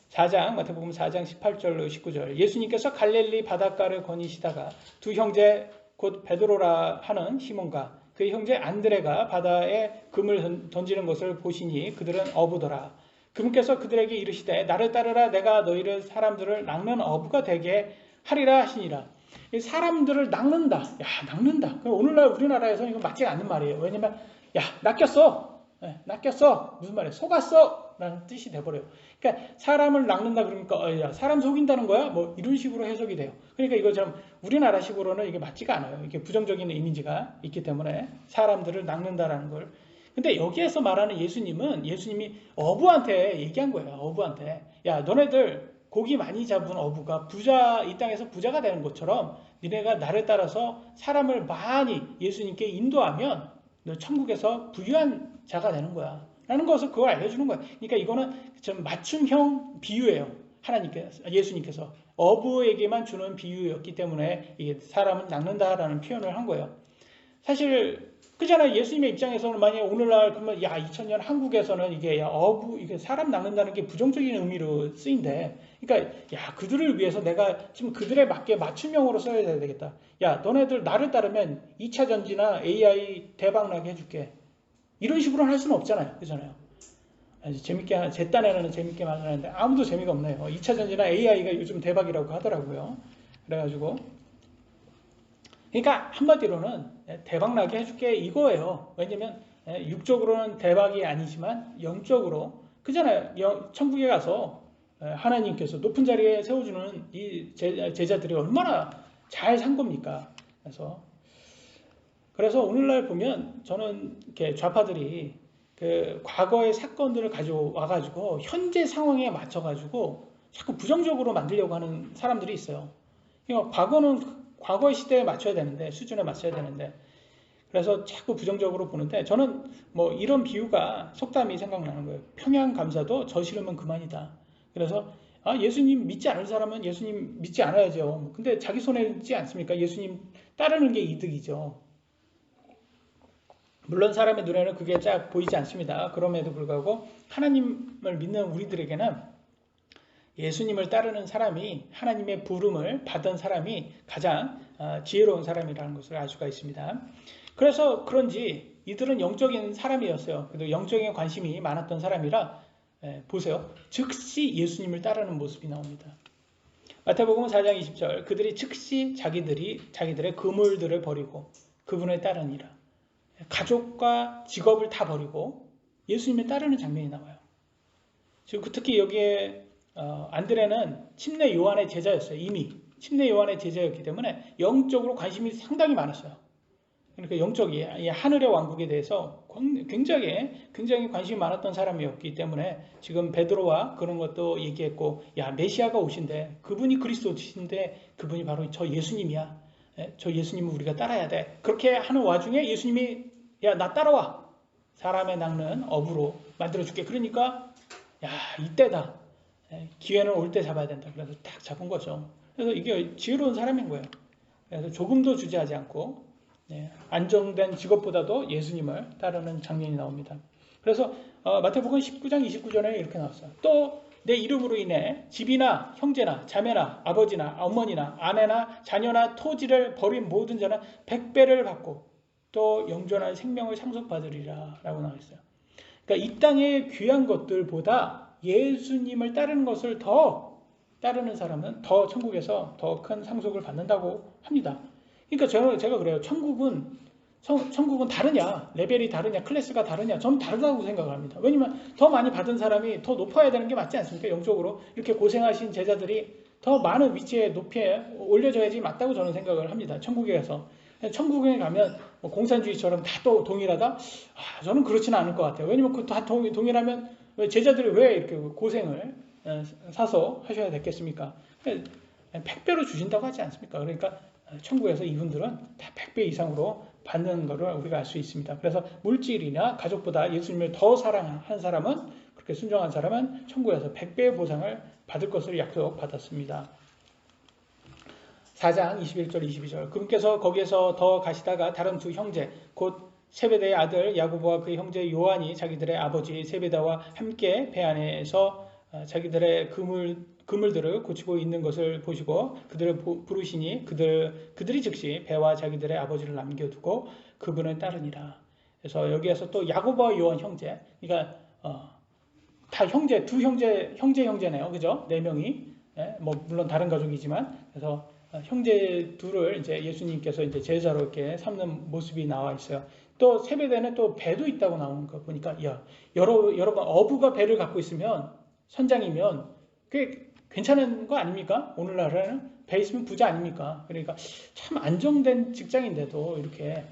4장 마태복음 4장 18절로 19절 예수님께서 갈릴리 바닷가를 거니시다가 두 형제 곧 베드로라 하는 시몬과 그의 형제 안드레가 바다에 금을 던지는 것을 보시니 그들은 어부더라. 그분께서 그들에게 이르시되 나를 따르라 내가 너희를 사람들을 낚는 어부가 되게 하리라 하시니라. 사람들을 낚는다. 야 낚는다. 오늘날 우리나라에서는 이거 맞지 않는 말이에요. 왜냐면 야 낚였어. 낚였어. 무슨 말이야? 속았어. 라는 뜻이 돼버려요. 그러니까 사람을 낚는다 그러니까 야, 사람 속인다는 거야? 뭐 이런 식으로 해석이 돼요. 그러니까 이거처럼 우리나라식으로는 이게 맞지가 않아요. 이게 부정적인 이미지가 있기 때문에 사람들을 낚는다라는 걸. 근데 여기에서 말하는 예수님이 어부한테 얘기한 거예요. 어부한테. 야 너네들 고기 많이 잡은 어부가 이 땅에서 부자가 되는 것처럼 니네가 나를 따라서 사람을 많이 예수님께 인도하면 너 천국에서 부유한 자가 되는 거야. 라는 것을 그걸 알려주는 거야. 그러니까 이거는 좀 맞춤형 비유예요. 예수님께서 어부에게만 주는 비유였기 때문에 이게 사람은 낚는다라는 표현을 한 거예요. 사실 그잖아요. 예수님의 입장에서는 만약에 오늘날 그러면 2000년 한국에서는 이게 이게 사람 낚는다는 게 부정적인 의미로 쓰인대. 그러니까 그들을 위해서 내가 지금 그들에 맞게 맞춤형으로 써야 되겠다. 너네들 나를 따르면 2차 전지나 AI 대박나게 해줄게. 이런 식으로는 할 수는 없잖아요. 그잖아요. 제 딴에는 재밌게 말하는데 아무도 재미가 없네요. 2차 전지나 AI가 요즘 대박이라고 하더라고요. 그래가지고 그러니까 한마디로는 대박나게 해줄게 이거예요. 왜냐면 육적으로는 대박이 아니지만 영적으로 그잖아요. 천국에 가서 하나님께서 높은 자리에 세워주는 이 제자들이 얼마나 잘 산 겁니까? 그래서 오늘날 보면 저는 이렇게 좌파들이 그 과거의 사건들을 가져와가지고 현재 상황에 맞춰가지고 자꾸 부정적으로 만들려고 하는 사람들이 있어요. 그러니까 과거는 과거의 시대에 맞춰야 되는데, 수준에 맞춰야 되는데, 그래서 자꾸 부정적으로 보는데, 저는 뭐 이런 비유가 속담이 생각나는 거예요. 평양 감사도 저 싫으면 그만이다. 그래서 예수님 믿지 않을 사람은 예수님 믿지 않아야죠. 근데 자기 손에 있지 않습니까? 예수님 따르는 게 이득이죠. 물론 사람의 눈에는 그게 쫙 보이지 않습니다. 그럼에도 불구하고 하나님을 믿는 우리들에게는 예수님을 따르는 사람이, 하나님의 부름을 받은 사람이 가장 지혜로운 사람이라는 것을 알 수가 있습니다. 그래서 그런지 이들은 영적인 사람이었어요. 그래도 영적인 관심이 많았던 사람이라 보세요. 즉시 예수님을 따르는 모습이 나옵니다. 마태복음 4장 20절, 그들이 즉시 자기들의 그물들을 버리고 그분을 따르니라. 가족과 직업을 다 버리고 예수님을 따르는 장면이 나와요. 지금 특히 여기에 안드레는 침례 요한의 제자였어요. 이미 침례 요한의 제자였기 때문에 영적으로 관심이 상당히 많았어요. 그러니까 영적이 하늘의 왕국에 대해서 굉장히 관심이 많았던 사람이었기 때문에 지금 베드로와 그런 것도 얘기했고, 야, 메시아가 오신대, 그분이 그리스도신데 그분이 바로 저 예수님이야. 저 예수님을 우리가 따라야 돼. 그렇게 하는 와중에 예수님이, 야, 나 따라와. 사람의 낚는 어부로 만들어줄게. 그러니까 야, 이때다. 기회는 올 때 잡아야 된다. 그래서 딱 잡은 거죠. 그래서 이게 지혜로운 사람인 거예요. 그래서 조금도 주저하지 않고 안정된 직업보다도 예수님을 따르는 장면이 나옵니다. 그래서 마태복음 19장 29절에 이렇게 나왔어요. 또 내 이름으로 인해 집이나 형제나 자매나 아버지나 어머니나 아내나 자녀나 토지를 버린 모든 자는 100배를 받고 또 영존한 생명을 상속받으리라 라고 나와 있어요. 그러니까 이 땅의 귀한 것들보다 예수님을 따르는 것을 더 따르는 사람은 더 천국에서 더 큰 상속을 받는다고 합니다. 그러니까 제가 그래요. 천국은 다르냐, 레벨이 다르냐, 클래스가 다르냐, 전 다르다고 생각을 합니다. 왜냐면 더 많이 받은 사람이 더 높아야 되는 게 맞지 않습니까? 영적으로 이렇게 고생하신 제자들이 더 많은 위치에 높이에 올려져야지 맞다고 저는 생각을 합니다. 천국에 가서. 천국에 가면 공산주의처럼 다 또 동일하다? 저는 그렇지는 않을 것 같아요. 왜냐면 그 다 동일하면 제자들이 왜 이렇게 고생을 사서 하셔야 됐겠습니까? 100배로 주신다고 하지 않습니까? 그러니까 천국에서 이분들은 다 100배 이상으로 받는 것을 우리가 알 수 있습니다. 그래서 물질이나 가족보다 예수님을 더 사랑한 사람은, 그렇게 순종한 사람은 천국에서 100배의 보상을 받을 것을 약속받았습니다. 4장 21절 22절, 그분께서 거기에서 더 가시다가 다른 두 형제 곧 세베대의 아들 야고보와 그 형제 요한이 자기들의 아버지 세베다와 함께 배 안에서 자기들의 그물들을 고치고 있는 것을 보시고 그들을 부르시니 그들이 즉시 배와 자기들의 아버지를 남겨두고 그분을 따르니라. 그래서 여기에서 또 야고보와 요한 형제, 그러니까 다 두 형제네요, 그죠? 네 명이, 뭐 물론 다른 가족이지만, 그래서 형제 둘을 이제 예수님께서 이제 제자로 이렇게 삼는 모습이 나와 있어요. 또 세베대는 또 배도 있다고 나오는 거 보니까, 여러분 어부가 배를 갖고 있으면 선장이면 꽤 괜찮은 거 아닙니까? 오늘날에는 배 있으면 부자 아닙니까? 그러니까 참 안정된 직장인데도 이렇게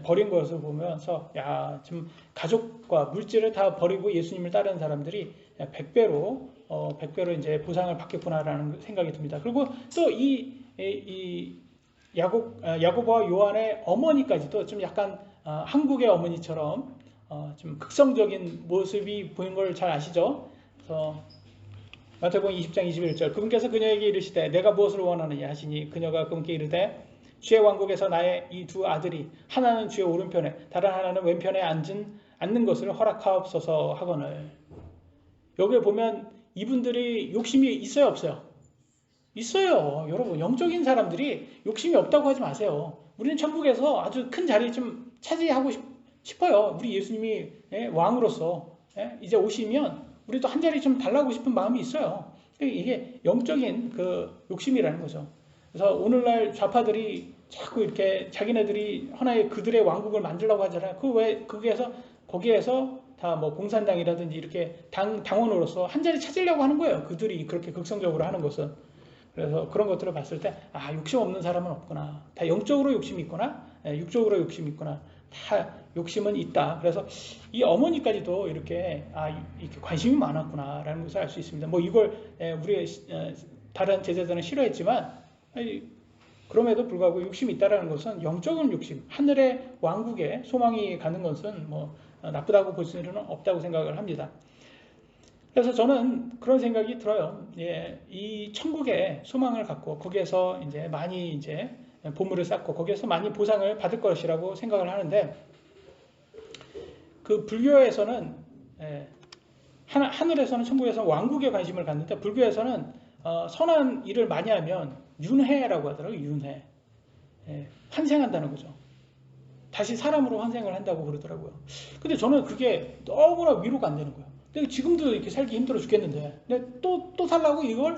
버린 것을 보면서, 야, 지금 가족과 물질을 다 버리고 예수님을 따르는 사람들이 100배로 이제 보상을 받겠구나라는 생각이 듭니다. 그리고 또 이 야고보와 요한의 어머니까지도 좀 약간 한국의 어머니처럼 좀 극성적인 모습이 보인 걸 잘 아시죠? 그래서 마태복음 20장 21절, 그분께서 그녀에게 이르시되 내가 무엇을 원하느냐 하시니 그녀가 그분께 이르되 주의 왕국에서 나의 이 두 아들이 하나는 주의 오른편에 다른 하나는 왼편에 앉는 것을 허락하옵소서 하거늘. 여기에 보면 이분들이 욕심이 있어요, 없어요? 있어요. 여러분, 영적인 사람들이 욕심이 없다고 하지 마세요. 우리는 천국에서 아주 큰 자리 좀 차지하고 싶어요. 우리 예수님이 왕으로서 이제 오시면 우리도 한 자리 좀 달라고 싶은 마음이 있어요. 이게 영적인 그 욕심이라는 거죠. 그래서 오늘날 좌파들이 자꾸 이렇게 자기네들이 하나의 그들의 왕국을 만들려고 하잖아요. 거기에서 거기에서 다 뭐 공산당이라든지 이렇게 당원으로서 한 자리 찾으려고 하는 거예요. 그들이 그렇게 극성적으로 하는 것은. 그래서 그런 것들을 봤을 때, 아, 욕심 없는 사람은 없구나. 다 영적으로 욕심이 있구나. 육적으로 욕심이 있구나. 다 욕심은 있다. 그래서 이 어머니까지도 이렇게, 이렇게 관심이 많았구나라는 것을 알 수 있습니다. 뭐 이걸 우리의 다른 제자들은 싫어했지만, 그럼에도 불구하고 욕심이 있다라는 것은 영적인 욕심, 하늘의 왕국에 소망이 가는 것은 뭐 나쁘다고 볼 수는 없다고 생각을 합니다. 그래서 저는 그런 생각이 들어요. 이 천국에 소망을 갖고 거기에서 이제 많이 이제 보물을 쌓고 거기에서 많이 보상을 받을 것이라고 생각을 하는데, 그 불교에서는 하늘에서는 천국에서는 왕국에 관심을 갖는데, 불교에서는 선한 일을 많이 하면 윤회라고 하더라고요. 윤회. 환생한다는 거죠. 다시 사람으로 환생을 한다고 그러더라고요. 근데 저는 그게 너무나 위로가 안 되는 거예요. 근데 지금도 이렇게 살기 힘들어 죽겠는데, 근데 또 살라고 이걸?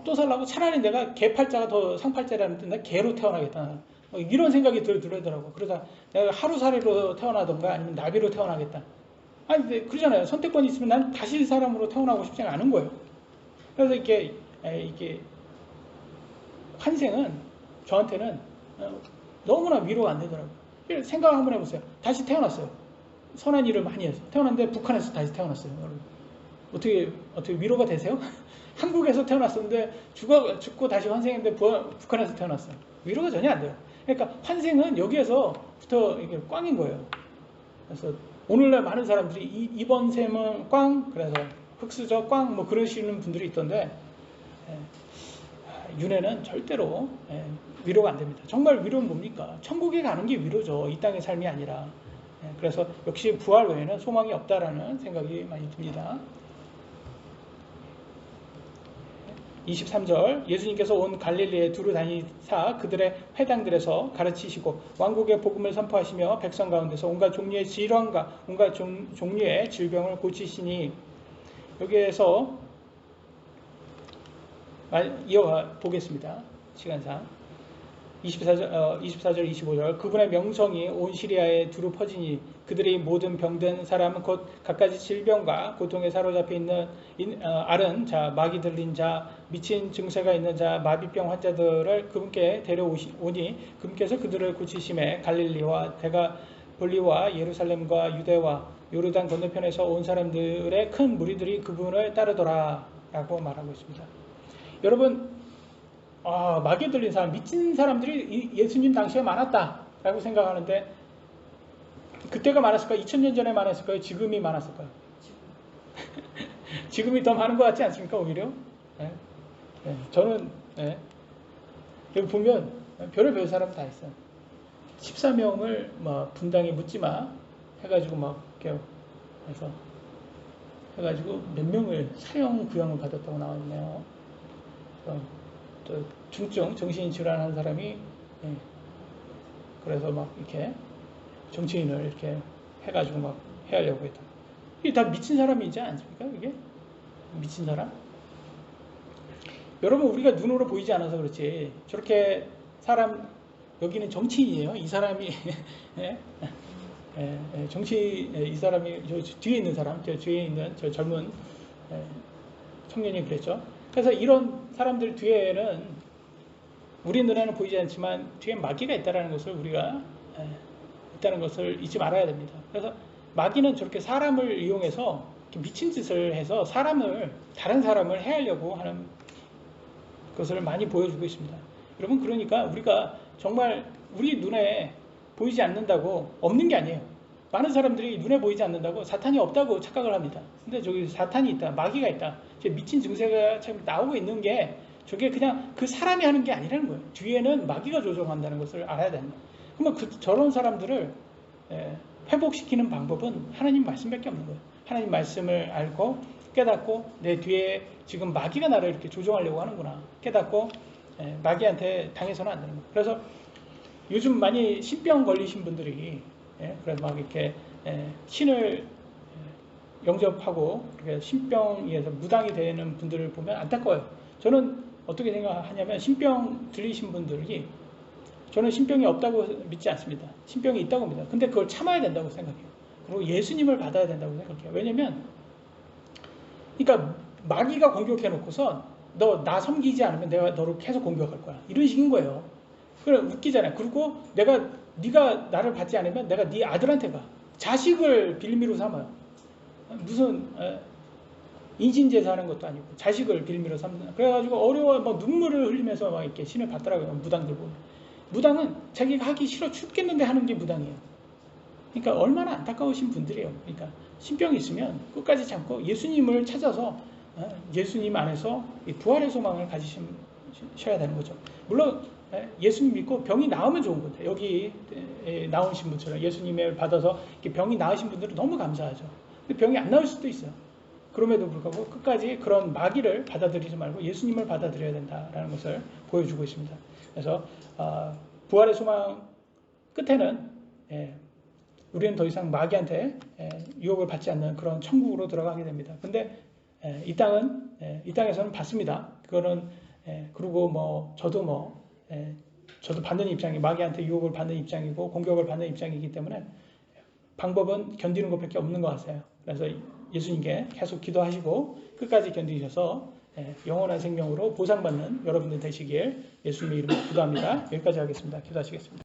또 살라고? 차라리 내가 개팔자가 더 상팔자라는데 나 개로 태어나겠다. 이런 생각이 들더라고요. 그러다 내가 하루살이로 태어나던가 아니면 나비로 태어나겠다. 아니, 근데 그러잖아요. 선택권이 있으면 난 다시 사람으로 태어나고 싶지 않은 거예요. 그래서 이게 환생은 저한테는 너무나 위로가 안 되더라고요. 생각 한번 해보세요. 다시 태어났어요. 선한 일을 많이 해서 태어났는데 북한에서 다시 태어났어요. 어떻게 위로가 되세요? 한국에서 태어났었는데 죽고 다시 환생했는데 북한에서 태어났어요. 위로가 전혀 안 돼요. 그러니까 환생은 여기에서부터 이게 꽝인 거예요. 그래서 오늘날 많은 사람들이 이번 셈은 꽝, 그래서 흑수저 꽝 뭐 그러시는 분들이 있던데, 윤회는 절대로 위로가 안 됩니다. 정말 위로는 뭡니까? 천국에 가는 게 위로죠. 이 땅의 삶이 아니라. 그래서 역시 부활 외에는 소망이 없다라는 생각이 많이 듭니다. 23절, 예수님께서 온 갈릴리에 두루 다니사 그들의 회당들에서 가르치시고 왕국의 복음을 선포하시며 백성 가운데서 온갖 종류의 질환과 온갖 종류의 질병을 고치시니, 여기에서 이어가 보겠습니다. 시간상. 24절, 25절, 그분의 명성이 온 시리아에 두루 퍼지니 그들이 모든 병든 사람 곧 갖가지 질병과 고통에 사로잡혀 있는 앓은 자, 마귀 들린 자, 미친 증세가 있는 자, 마비병 환자들을 그분께 데려오니 그분께서 그들을 고치심에 갈릴리와 데가볼리와 예루살렘과 유대와 요르단 건너편에서 온 사람들의 큰 무리들이 그분을 따르더라 라고 말하고 있습니다. 여러분, 마귀 들린 사람, 미친 사람들이 예수님 당시에 많았다라고 생각하는데, 그때가 많았을까요? 2000년 전에 많았을까요? 지금이 많았을까요? 지금이 더 많은 것 같지 않습니까? 오히려? 저는 여기 보면 별의별 사람 다 있어요. 14명을 막 분당에 묻지마 해가지고 막 이렇게 해서 해가지고 몇 명을 사형 구형을 받았다고 나왔네요. 또 중증 정신 질환한 사람이 그래서 막 이렇게 정치인을 이렇게 해가지고 막 해하려고 했다. 이게 다 미친 사람이지 않습니까? 이게 미친 사람? 여러분, 우리가 눈으로 보이지 않아서 그렇지 저렇게 사람, 여기는 정치인이에요. 이 사람이 이 사람이 저 뒤에 있는 사람, 저 뒤에 있는 저 젊은 청년이 그랬죠. 그래서 이런 사람들 뒤에는 우리 눈에는 보이지 않지만 뒤에 마귀가 있다는 것을 우리가 있다는 것을 잊지 말아야 됩니다. 그래서 마귀는 저렇게 사람을 이용해서 미친 짓을 해서 다른 사람을 해하려고 하는 것을 많이 보여주고 있습니다. 여러분, 그러니까 우리가 정말 우리 눈에 보이지 않는다고 없는 게 아니에요. 많은 사람들이 눈에 보이지 않는다고 사탄이 없다고 착각을 합니다. 근데 저기 사탄이 있다, 마귀가 있다, 미친 증세가 참 나오고 있는 게 저게 그냥 그 사람이 하는 게 아니라는 거예요. 뒤에는 마귀가 조종한다는 것을 알아야 됩니다. 그러면 저런 사람들을 회복시키는 방법은 하나님 말씀밖에 없는 거예요. 하나님 말씀을 알고 깨닫고 내 뒤에 지금 마귀가 나를 이렇게 조종하려고 하는구나 깨닫고 마귀한테 당해서는 안 되는 거예요. 그래서 요즘 많이 신병 걸리신 분들이 그래서 막 이렇게 신을 영접하고 신병에서 무당이 되는 분들을 보면 안타까워요. 저는 어떻게 생각하냐면, 신병 들리신 분들이, 저는 신병이 없다고 믿지 않습니다. 신병이 있다고 합니다. 근데 그걸 참아야 된다고 생각해요. 그리고 예수님을 받아야 된다고 생각해요. 왜냐면 그러니까 마귀가 공격해놓고서 너 나 섬기지 않으면 내가 너를 계속 공격할 거야. 이런 식인 거예요. 그래 웃기잖아요. 그리고 네가 나를 받지 않으면 내가 네 아들한테 가. 자식을 빌미로 삼아요. 무슨 인신제사하는 것도 아니고 자식을 빌미로 삼는. 그래가지고 어려워 막 눈물을 흘리면서 막 이렇게 신을 받더라고요. 무당들 보면. 무당은 자기가 하기 싫어 죽겠는데 하는 게 무당이에요. 그러니까 얼마나 안타까우신 분들이에요. 그러니까 신병이 있으면 끝까지 참고 예수님을 찾아서 예수님 안에서 부활의 소망을 가지셔야 되는 거죠. 물론 예수님 믿고 병이 나으면 좋은 건데 여기 나오신 분처럼 예수님을 받아서 병이 나으신 분들은 너무 감사하죠. 근데 병이 안 나을 수도 있어요. 그럼에도 불구하고 끝까지 그런 마귀를 받아들이지 말고 예수님을 받아들여야 된다라는 것을 보여주고 있습니다. 그래서 부활의 소망 끝에는 우리는 더 이상 마귀한테 유혹을 받지 않는 그런 천국으로 들어가게 됩니다. 근데 이 땅에서는 받습니다. 그거는 그리고 뭐 저도 받는 입장이 마귀한테 유혹을 받는 입장이고 공격을 받는 입장이기 때문에 방법은 견디는 것밖에 없는 것 같아요. 그래서 예수님께 계속 기도하시고 끝까지 견디셔서 영원한 생명으로 보상받는 여러분들 되시길 예수님의 이름으로 기도합니다. 여기까지 하겠습니다. 기도하시겠습니다.